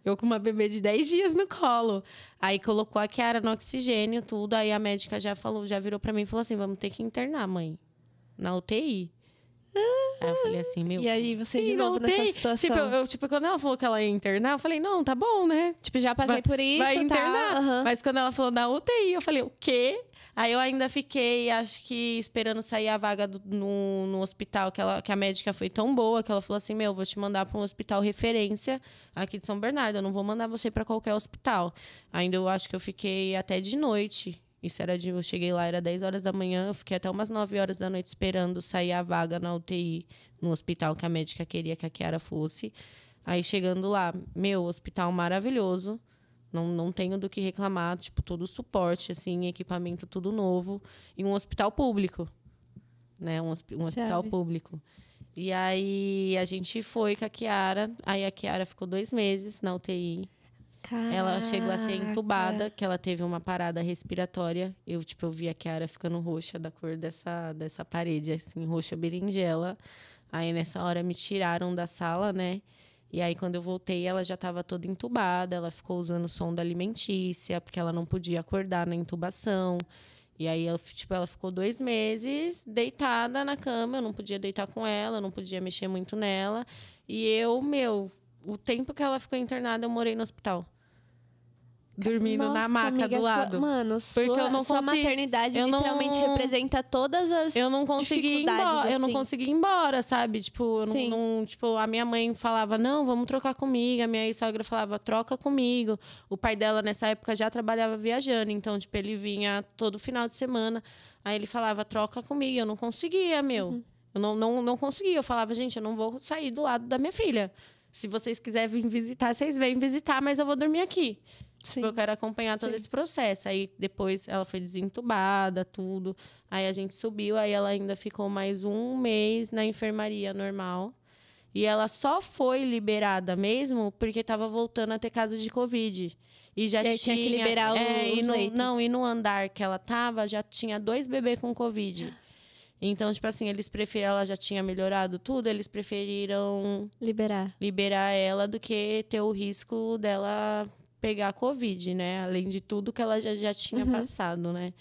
Speaker 2: Eu com uma bebê de 10 dias no colo. Aí colocou a Kiara no oxigênio, tudo. Aí a médica já virou pra mim e falou assim, vamos ter que internar, mãe. Na UTI. Aí eu falei assim, meu...
Speaker 1: E aí você de novo nessa situação?
Speaker 2: Tipo, quando ela falou que ela ia internar, eu falei, não, tá bom, né?
Speaker 1: Tipo, já passei por isso,
Speaker 2: vai internar.
Speaker 1: Tá? Uhum.
Speaker 2: Mas quando ela falou na UTI, eu falei, o quê? Aí eu ainda fiquei, acho que, esperando sair a vaga no hospital, que a médica foi tão boa, que ela falou assim, vou te mandar para um hospital referência aqui de São Bernardo, eu não vou mandar você para qualquer hospital. Ainda eu acho que eu fiquei até de noite. Isso era eu cheguei lá, era 10 horas da manhã, eu fiquei até umas 9 horas da noite esperando sair a vaga na UTI, no hospital que a médica queria que a Kiara fosse. Aí chegando lá, hospital maravilhoso. Não tenho do que reclamar, tipo, todo o suporte, assim, equipamento tudo novo. E um hospital público, né? Um hospital público. E aí, a gente foi com a Kiara. Aí, a Kiara ficou 2 meses na UTI. Caraca. Ela chegou a ser entubada, que ela teve uma parada respiratória. Eu vi a Kiara ficando roxa, da cor dessa parede, assim, roxa berinjela. Aí, nessa hora, me tiraram da sala, né? E aí, quando eu voltei, ela já estava toda entubada. Ela ficou usando sonda alimentícia, porque ela não podia acordar na intubação. E aí, ela ficou 2 meses deitada na cama. Eu não podia deitar com ela, eu não podia mexer muito nela. E o tempo que ela ficou internada, eu morei no hospital. Dormindo na maca do lado.
Speaker 1: Porque eu não sua maternidade literalmente representa todas as
Speaker 2: eu não consegui ir embora,
Speaker 1: assim.
Speaker 2: Eu não consegui ir embora, sabe? Tipo, a minha mãe falava, não, vamos trocar comigo. A minha ex-sogra falava, troca comigo. O pai dela, nessa época, já trabalhava viajando. Então, ele vinha todo final de semana. Aí ele falava, troca comigo. Eu não conseguia,
Speaker 1: Uhum.
Speaker 2: Eu não conseguia. Eu falava, gente, eu não vou sair do lado da minha filha. Se vocês quiserem vir visitar, vocês vêm visitar, mas eu vou dormir aqui. Sim. Eu quero acompanhar todo esse processo. Aí, depois, ela foi desentubada, tudo. Aí, a gente subiu. Aí, ela ainda ficou mais 1 mês na enfermaria normal. E ela só foi liberada mesmo porque tava voltando a ter casos de Covid. E já
Speaker 1: tinha que liberar os leitos.
Speaker 2: E no andar que ela tava, já tinha 2 bebês com Covid. Então, tipo assim, ela já tinha melhorado tudo, eles preferiram liberar ela do que ter o risco dela pegar Covid, né? Além de tudo que ela já tinha passado, né?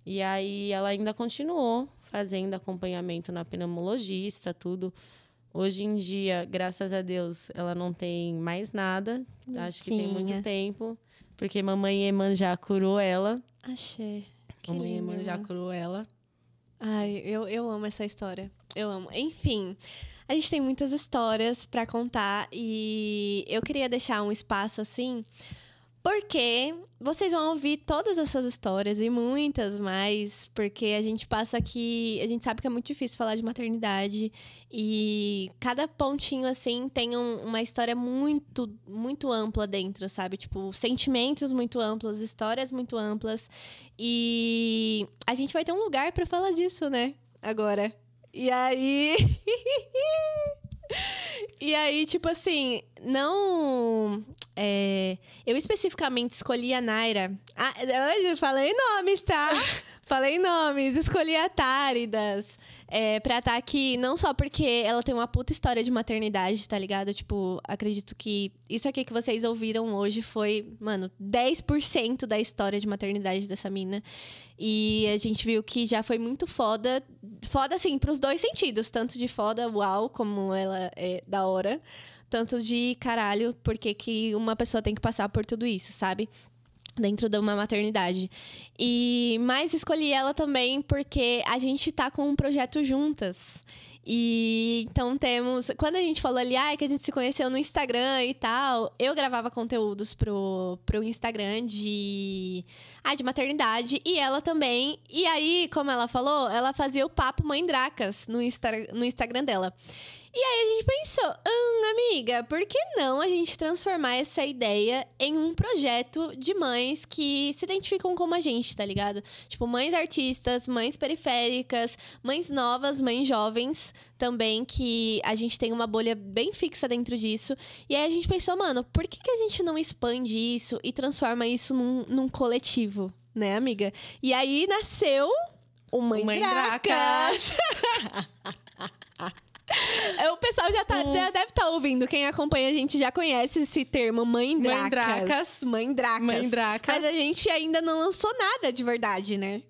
Speaker 2: E aí, ela ainda continuou fazendo acompanhamento na pneumologista, tudo. Hoje em dia, graças a Deus, ela não tem mais nada. Acho que tem muito tempo. Porque mamãe Iemanjá curou ela.
Speaker 1: Achei.
Speaker 2: Mamãe Iemanjá curou ela.
Speaker 1: Ai, eu amo essa história. Eu amo. Enfim, a gente tem muitas histórias pra contar. E eu queria deixar um espaço assim... Porque vocês vão ouvir todas essas histórias e muitas mais, porque a gente passa aqui, a gente sabe que é muito difícil falar de maternidade e cada pontinho, assim, tem uma história muito, muito ampla dentro, sabe? Tipo, sentimentos muito amplos, histórias muito amplas e a gente vai ter um lugar pra falar disso, né? Agora. E aí... E aí, tipo assim, não... eu especificamente escolhi a Naira. Hoje falei nomes, tá? Falei nomes. Escolhi a Táridas pra estar aqui, não só porque ela tem uma puta história de maternidade, tá ligado? Tipo, acredito que isso aqui que vocês ouviram hoje foi, mano, 10% da história de maternidade dessa mina. E a gente viu que já foi muito foda. Foda, assim, pros 2 sentidos. Tanto de foda, uau, como ela é da hora. Tanto de caralho, porque que uma pessoa tem que passar por tudo isso, sabe? Dentro de uma maternidade. Mas escolhi ela também porque a gente tá com um projeto juntas. E então temos... Quando a gente falou ali, que a gente se conheceu no Instagram e tal, eu gravava conteúdos pro Instagram de maternidade e ela também. E aí, como ela falou, ela fazia o Papo Mãe Dracas no Instagram dela. E aí a gente pensou, amiga, por que não a gente transformar essa ideia em um projeto de mães que se identificam como a gente, tá ligado? Tipo, mães artistas, mães periféricas, mães novas, mães jovens também, que a gente tem uma bolha bem fixa dentro disso. E aí a gente pensou, mano, por que a gente não expande isso e transforma isso num coletivo, né, amiga? E aí nasceu o Mãe Dracas. O pessoal já deve estar ouvindo. Quem acompanha a gente já conhece esse termo, Mãe Dracas. Mãe Dracas. Mas a gente ainda não lançou nada de verdade, né?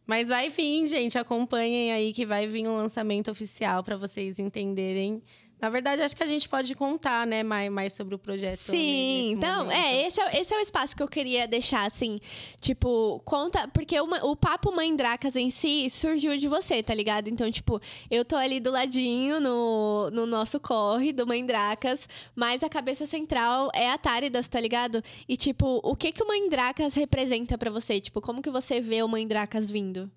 Speaker 2: Mas vai vir, gente. Acompanhem aí que vai vir um lançamento oficial para vocês entenderem. Na verdade, acho que a gente pode contar, né, mais sobre o projeto.
Speaker 1: Sim, então, esse é o espaço que eu queria deixar, assim, tipo, conta, porque o Papo Mãe Dracas em si surgiu de você, tá ligado? Então, tipo, eu tô ali do ladinho no nosso corre do Mãe Dracas, mas a cabeça central é a Táridas, tá ligado? E, tipo, o que o Mãe Dracas representa pra você? Tipo, como que você vê o Mãe Dracas vindo?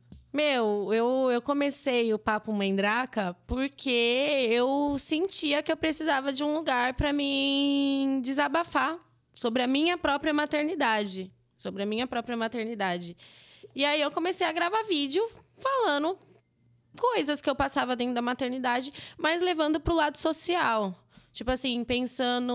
Speaker 2: Eu comecei o Papo Mãe Draca porque eu sentia que eu precisava de um lugar para me desabafar sobre a minha própria maternidade. E aí eu comecei a gravar vídeo falando coisas que eu passava dentro da maternidade, mas levando pro lado social. Tipo assim, pensando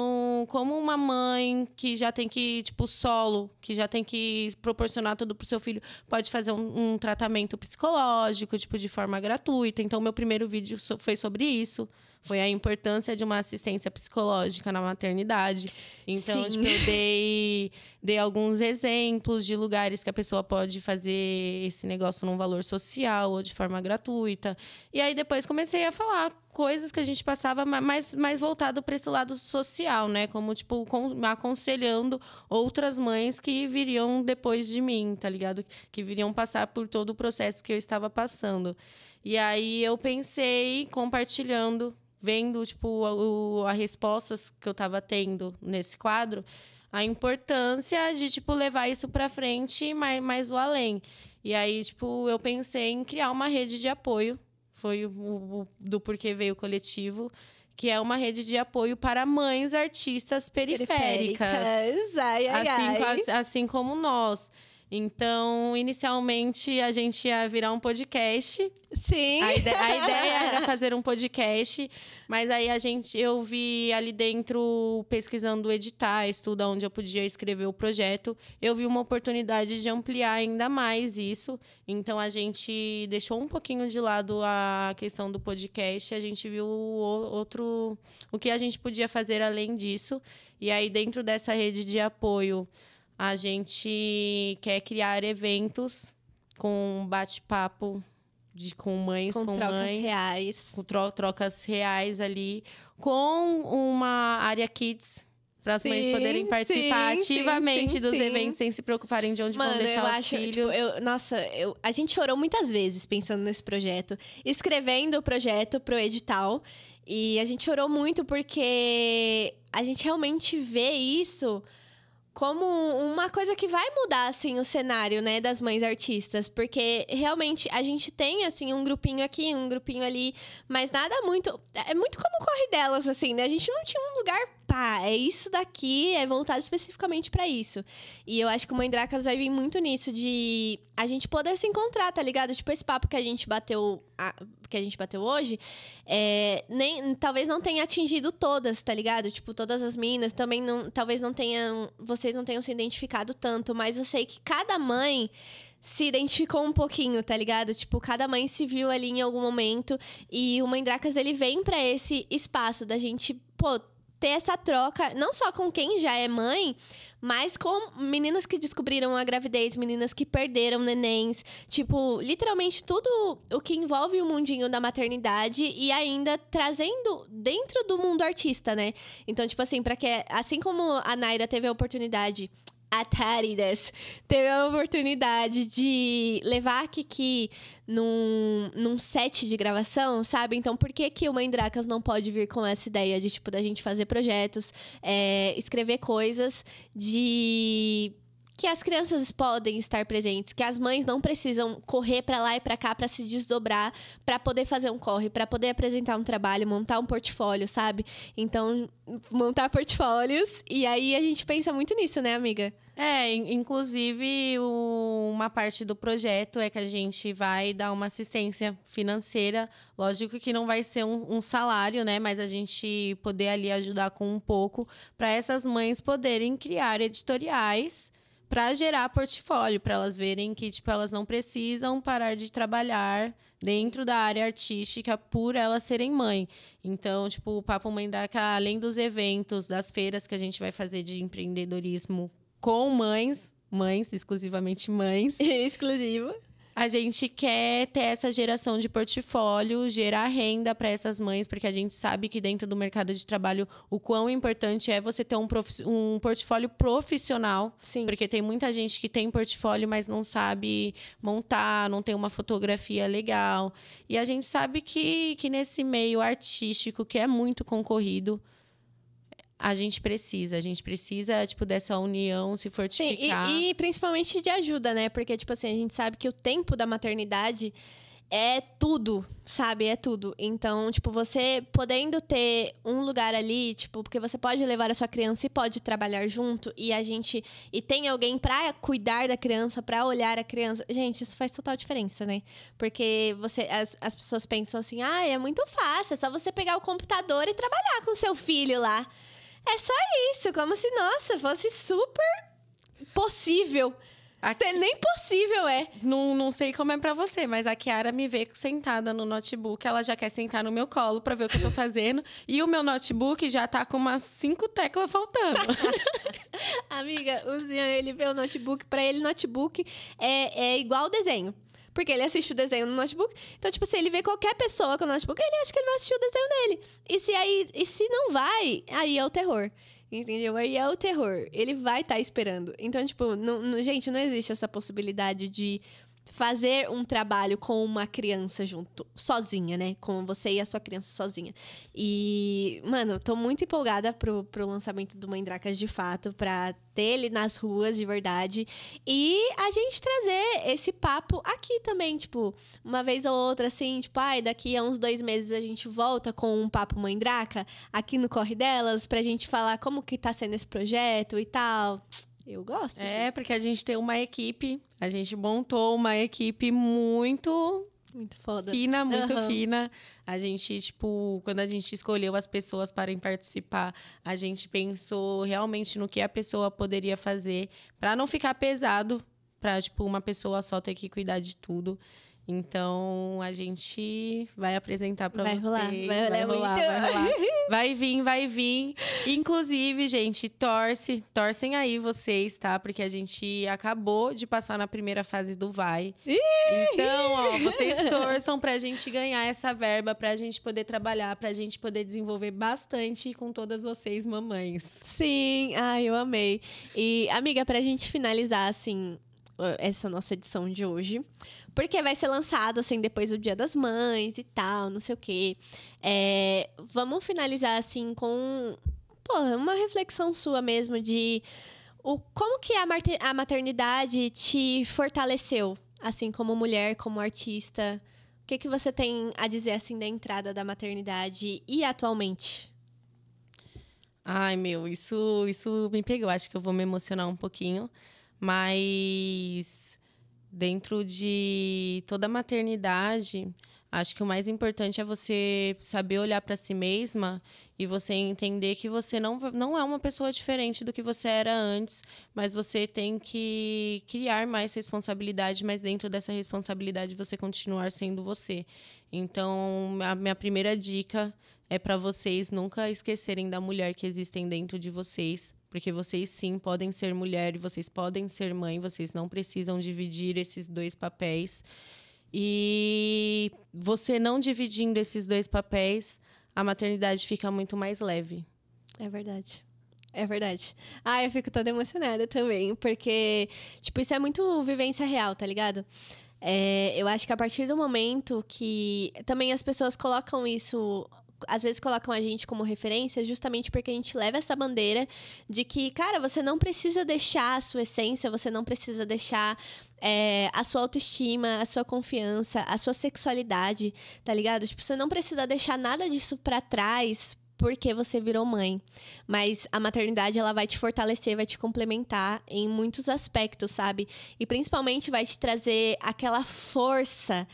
Speaker 2: como uma mãe que já tem que, tipo, solo, que já tem que proporcionar tudo pro seu filho, pode fazer um tratamento psicológico, tipo, de forma gratuita. Então, meu primeiro vídeo foi sobre isso. Foi a importância de uma assistência psicológica na maternidade. Então, tipo, eu dei alguns exemplos de lugares que a pessoa pode fazer esse negócio num valor social ou de forma gratuita. E aí, depois, comecei a falar coisas que a gente passava mais voltado para esse lado social, né? Como, tipo, aconselhando outras mães que viriam depois de mim, tá ligado? Que viriam passar por todo o processo que eu estava passando. E aí, eu pensei, compartilhando, vendo, tipo, as respostas que eu estava tendo nesse quadro, a importância de, tipo, levar isso para frente mais o além. E aí, tipo, eu pensei em criar uma rede de apoio. Foi do porquê veio o coletivo, que é uma rede de apoio para mães artistas periféricas.
Speaker 1: Ai.
Speaker 2: Assim como nós. Então, inicialmente, a gente ia virar um podcast.
Speaker 1: Sim.
Speaker 2: A ideia era fazer um podcast, mas aí eu vi ali dentro, pesquisando editais, tudo onde eu podia escrever o projeto, eu vi uma oportunidade de ampliar ainda mais isso. Então, a gente deixou um pouquinho de lado a questão do podcast, a gente viu o que a gente podia fazer além disso. E aí, dentro dessa rede de apoio, a gente quer criar eventos com bate-papo com mães, com
Speaker 1: trocas
Speaker 2: mães,
Speaker 1: reais.
Speaker 2: com trocas reais ali, com uma área kids, para as mães poderem participar ativamente dos eventos sem se preocuparem de onde vão deixar os filhos.
Speaker 1: Tipo, a gente chorou muitas vezes pensando nesse projeto, escrevendo o projeto pro edital. E a gente chorou muito porque a gente realmente vê isso como uma coisa que vai mudar, assim, o cenário, né, das mães artistas. Porque, realmente, a gente tem, assim, um grupinho aqui, um grupinho ali, mas nada muito... É muito como o corre delas, assim, né? A gente não tinha um lugar, pá, é isso daqui, é voltado especificamente pra isso. E eu acho que o Mãe Dracas vai vir muito nisso, de a gente poder se encontrar, tá ligado? Tipo, esse papo que a gente bateu hoje, talvez não tenha atingido todas, tá ligado? Tipo, todas as minas, também talvez vocês não tenham se identificado tanto, mas eu sei que cada mãe se identificou um pouquinho, tá ligado? Tipo, cada mãe se viu ali em algum momento, e o Mãe Dracas, ele vem pra esse espaço da gente, pô, ter essa troca, não só com quem já é mãe, mas com meninas que descobriram a gravidez, meninas que perderam nenéns. Tipo, literalmente tudo o que envolve o mundinho da maternidade e ainda trazendo dentro do mundo artista, né? Então, tipo assim, assim como a Naira teve a oportunidade... A Táridas teve a oportunidade de levar a Kiki num set de gravação, sabe? Então, por que o Mãe Dracas não pode vir com essa ideia de, tipo, da gente fazer projetos, escrever coisas que as crianças podem estar presentes, que as mães não precisam correr pra lá e pra cá pra se desdobrar, pra poder fazer um corre, pra poder apresentar um trabalho, montar um portfólio, sabe? Então, montar portfólios, e aí a gente pensa muito nisso, né, amiga?
Speaker 2: Inclusive, uma parte do projeto é que a gente vai dar uma assistência financeira. Lógico que não vai ser um salário, né? Mas a gente poder ali ajudar com um pouco para essas mães poderem criar editoriais para gerar portfólio, para elas verem que, tipo, elas não precisam parar de trabalhar dentro da área artística por elas serem mãe. Então, tipo, o Papo Mãe Draca, além dos eventos, das feiras que a gente vai fazer de empreendedorismo com mães, exclusivamente mães.
Speaker 1: Exclusivo.
Speaker 2: A gente quer ter essa geração de portfólio, gerar renda para essas mães, porque a gente sabe que dentro do mercado de trabalho o quão importante é você ter um portfólio profissional.
Speaker 1: Sim.
Speaker 2: Porque tem muita gente que tem portfólio, mas não sabe montar, não tem uma fotografia legal. E a gente sabe que nesse meio artístico, que é muito concorrido, a gente precisa, tipo, dessa união, se fortificar.
Speaker 1: Sim, e principalmente de ajuda, né? Porque, tipo assim, a gente sabe que o tempo da maternidade é tudo, sabe? É tudo. Então, tipo, você podendo ter um lugar ali, tipo, porque você pode levar a sua criança e pode trabalhar junto, e tem alguém pra cuidar da criança, pra olhar a criança. Gente, isso faz total diferença, né? Porque as pessoas pensam assim, é muito fácil, é só você pegar o computador e trabalhar com seu filho lá. É só isso, como se, nossa, fosse super possível. Nem possível é.
Speaker 2: Não sei como é pra você, mas a Kiara me vê sentada no notebook, ela já quer sentar no meu colo pra ver o que eu tô fazendo. E o meu notebook já tá com umas 5 teclas faltando.
Speaker 1: Amiga, o Zian, ele vê o notebook, pra ele notebook é igual desenho. Porque ele assiste o desenho no notebook. Então, tipo, se ele vê qualquer pessoa com o notebook, ele acha que ele vai assistir o desenho dele. E se não vai, aí é o terror. Entendeu? Aí é o terror. Ele vai estar esperando. Então, tipo, gente, não existe essa possibilidade de fazer um trabalho com uma criança junto, sozinha, né? Com você e a sua criança sozinha. E, mano, tô muito empolgada pro lançamento do Mãe Dracas de fato, pra ter ele nas ruas de verdade. E a gente trazer esse papo aqui também, tipo, uma vez ou outra, assim, tipo, daqui a uns 2 meses a gente volta com um Papo Mãe Draca aqui no Corre Delas, pra gente falar como que tá sendo esse projeto e tal. Eu gosto
Speaker 2: É,
Speaker 1: disso.
Speaker 2: porque a gente tem uma equipe, a gente montou uma equipe muito
Speaker 1: foda.
Speaker 2: fina, muito fina. A gente, tipo, quando a gente escolheu as pessoas para participar, a gente pensou realmente no que a pessoa poderia fazer para não ficar pesado, para, tipo, uma pessoa só ter que cuidar de tudo. Então, a gente vai apresentar para vocês.
Speaker 1: Vai rolar.
Speaker 2: Vai vir. Inclusive, gente, torcem aí vocês, tá? Porque a gente acabou de passar na primeira fase do Vai. Então, ó, vocês torçam pra gente ganhar essa verba, pra gente poder trabalhar, pra gente poder desenvolver bastante com todas vocês, mamães.
Speaker 1: Sim, ai, eu amei. E, amiga, pra gente finalizar, assim, essa nossa edição de hoje, porque vai ser lançado, assim, depois do Dia das Mães e tal, não sei o quê. Vamos finalizar, assim, com uma reflexão sua mesmo de como que a maternidade te fortaleceu, assim, como mulher, como artista. O que você tem a dizer, assim, da entrada da maternidade e atualmente?
Speaker 2: Ai, meu, isso me pegou. Acho que eu vou me emocionar um pouquinho. Mas dentro de toda a maternidade, acho que o mais importante é você saber olhar para si mesma e você entender que você não é uma pessoa diferente do que você era antes, mas você tem que criar mais responsabilidade, mas dentro dessa responsabilidade você continuar sendo você. Então, a minha primeira dica é para vocês nunca esquecerem da mulher que existem dentro de vocês, porque vocês sim podem ser mulher e vocês podem ser mãe, vocês não precisam dividir esses dois papéis. E você não dividindo esses dois papéis, a maternidade fica muito mais leve.
Speaker 1: É verdade. É verdade. Eu fico toda emocionada também, porque, tipo, isso é muito vivência real, tá ligado? Eu acho que a partir do momento que também as pessoas colocam isso, às vezes colocam a gente como referência, justamente porque a gente leva essa bandeira de que, cara, você não precisa deixar a sua essência, você não precisa deixar a sua autoestima, a sua confiança, a sua sexualidade, tá ligado? Tipo, você não precisa deixar nada disso pra trás porque você virou mãe. Mas a maternidade, ela vai te fortalecer, vai te complementar em muitos aspectos, sabe? E principalmente vai te trazer aquela força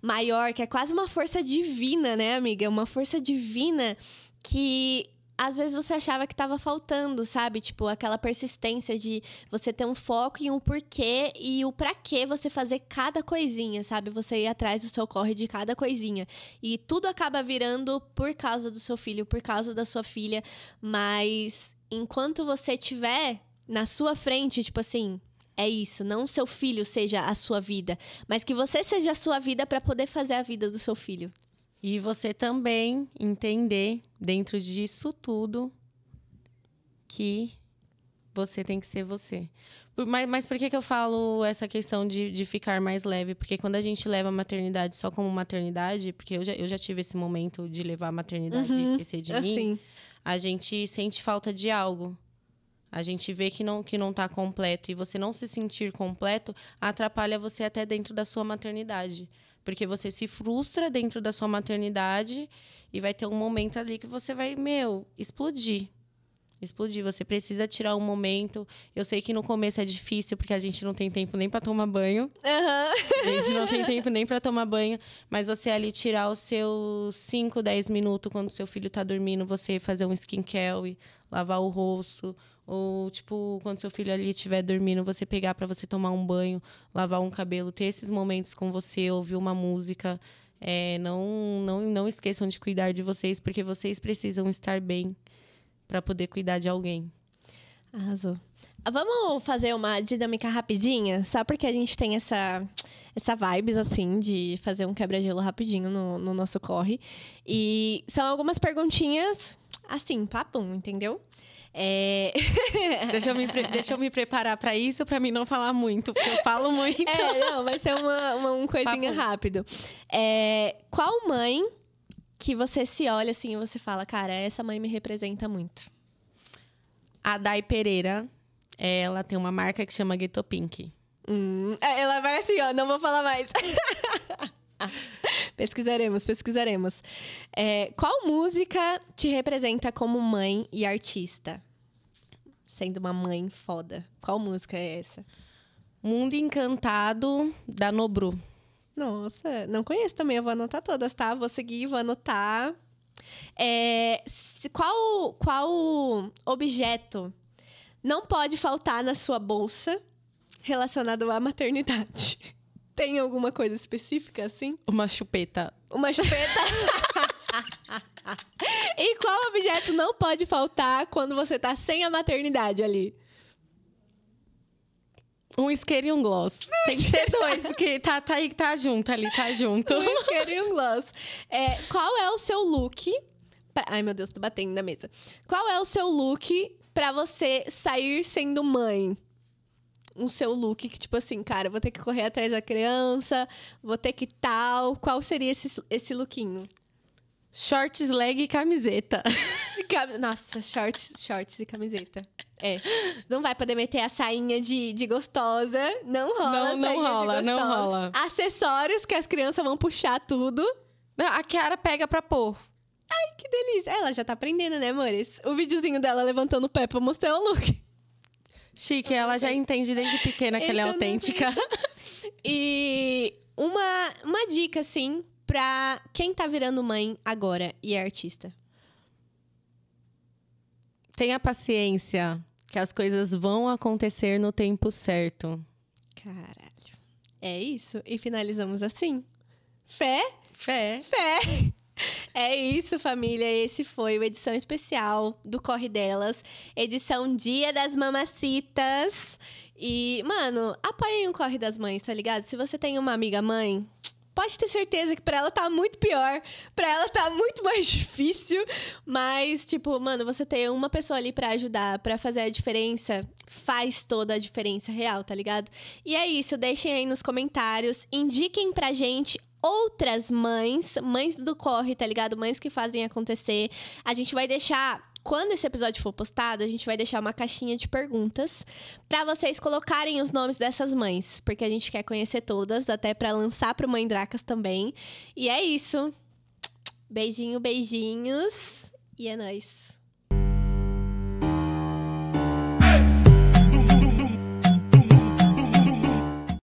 Speaker 1: maior, que é quase uma força divina, né, amiga? Uma força divina que às vezes você achava que estava faltando, sabe? Tipo, aquela persistência de você ter um foco e um porquê e o pra quê você fazer cada coisinha, sabe? Você ir atrás do seu corre de cada coisinha. E tudo acaba virando por causa do seu filho, por causa da sua filha. Mas enquanto você tiver na sua frente, tipo assim, é isso, não seu filho seja a sua vida, mas que você seja a sua vida para poder fazer a vida do seu filho.
Speaker 2: E você também entender, dentro disso tudo, que você tem que ser você. Mas por que eu falo essa questão de ficar mais leve? Porque quando a gente leva a maternidade só como maternidade, porque eu já tive esse momento de levar a maternidade e esquecer de mim, a gente sente falta de algo. A gente vê que não tá completo. E você não se sentir completo atrapalha você até dentro da sua maternidade. Porque você se frustra dentro da sua maternidade e vai ter um momento ali que você vai, explodir. Explodir. Você precisa tirar um momento. Eu sei que no começo é difícil, porque a gente não tem tempo nem para tomar banho. A gente não tem tempo nem para tomar banho. Mas você ali tirar os seus 5, 10 minutos quando o seu filho tá dormindo, você fazer um skincare, lavar o rosto. Ou, tipo, quando seu filho ali estiver dormindo, você pegar para você tomar um banho, lavar um cabelo, ter esses momentos com você, ouvir uma música. Não esqueçam de cuidar de vocês, porque vocês precisam estar bem para poder cuidar de alguém.
Speaker 1: Arrasou. Vamos fazer uma dinâmica rapidinha? Só porque a gente tem essa vibes, assim, de fazer um quebra-gelo rapidinho no nosso corre. E são algumas perguntinhas, assim, papum, entendeu?
Speaker 2: Deixa eu me preparar para isso, para mim não falar muito, porque eu falo muito.
Speaker 1: Não, vai ser uma coisinha rápido. Qual mãe que você se olha assim e você fala, cara, essa mãe me representa muito?
Speaker 2: A Dai Pereira, ela tem uma marca que chama Ghetto Pink.
Speaker 1: Ela vai assim, ó, não vou falar mais. Pesquisaremos. Qual música te representa como mãe e artista? sendo uma mãe foda? Qual música é essa?
Speaker 2: Mundo Encantado, da Nobru.
Speaker 1: Nossa, não conheço também. Eu vou anotar todas, tá? Vou seguir, vou anotar. Qual objeto não pode faltar na sua bolsa relacionado à maternidade? Tem alguma coisa específica, assim?
Speaker 2: Uma chupeta.
Speaker 1: Uma chupeta? E qual objeto não pode faltar quando você tá sem a maternidade ali?
Speaker 2: Um isqueiro e um gloss. Tem que ser dois, porque tá junto ali, tá junto.
Speaker 1: Um isqueiro e um gloss. Qual é o seu look... Ai, meu Deus, tô batendo na mesa. Qual é o seu look pra você sair sendo mãe? Um seu look que, tipo assim, cara, vou ter que correr atrás da criança, vou ter que tal... Qual seria esse lookinho?
Speaker 2: Shorts, leg e camiseta.
Speaker 1: Nossa, shorts e camiseta. Não vai poder meter a sainha de gostosa. Não rola.
Speaker 2: Não rola.
Speaker 1: Acessórios que as crianças vão puxar tudo.
Speaker 2: Não, a Kiara pega pra pôr.
Speaker 1: Ai, que delícia. Ela já tá aprendendo, né, amores? O videozinho dela levantando o pé pra mostrar o look.
Speaker 2: Chique, ela já entende desde pequena que ela é autêntica.
Speaker 1: E uma dica, assim, pra quem tá virando mãe agora e é artista.
Speaker 2: Tenha paciência, que as coisas vão acontecer no tempo certo.
Speaker 1: Caralho. É isso. E finalizamos assim. Fé?
Speaker 2: Fé.
Speaker 1: É isso, família. Esse foi o edição especial do Corre Delas. Edição Dia das Mamacitas. E, mano, apoiem o Corre das Mães, tá ligado? Se você tem uma amiga mãe... Pode ter certeza que pra ela tá muito pior. Pra ela tá muito mais difícil. Mas, tipo, mano, você ter uma pessoa ali pra ajudar, pra fazer a diferença, faz toda a diferença real, tá ligado? E é isso. Deixem aí nos comentários. Indiquem pra gente outras mães do Corre, tá ligado? Mães que fazem acontecer. A gente vai deixar... Quando esse episódio for postado, a gente vai deixar uma caixinha de perguntas pra vocês colocarem os nomes dessas mães, porque a gente quer conhecer todas, até pra lançar pro Mãe Dracas também. E é isso. Beijinho, beijinhos. E é nóis.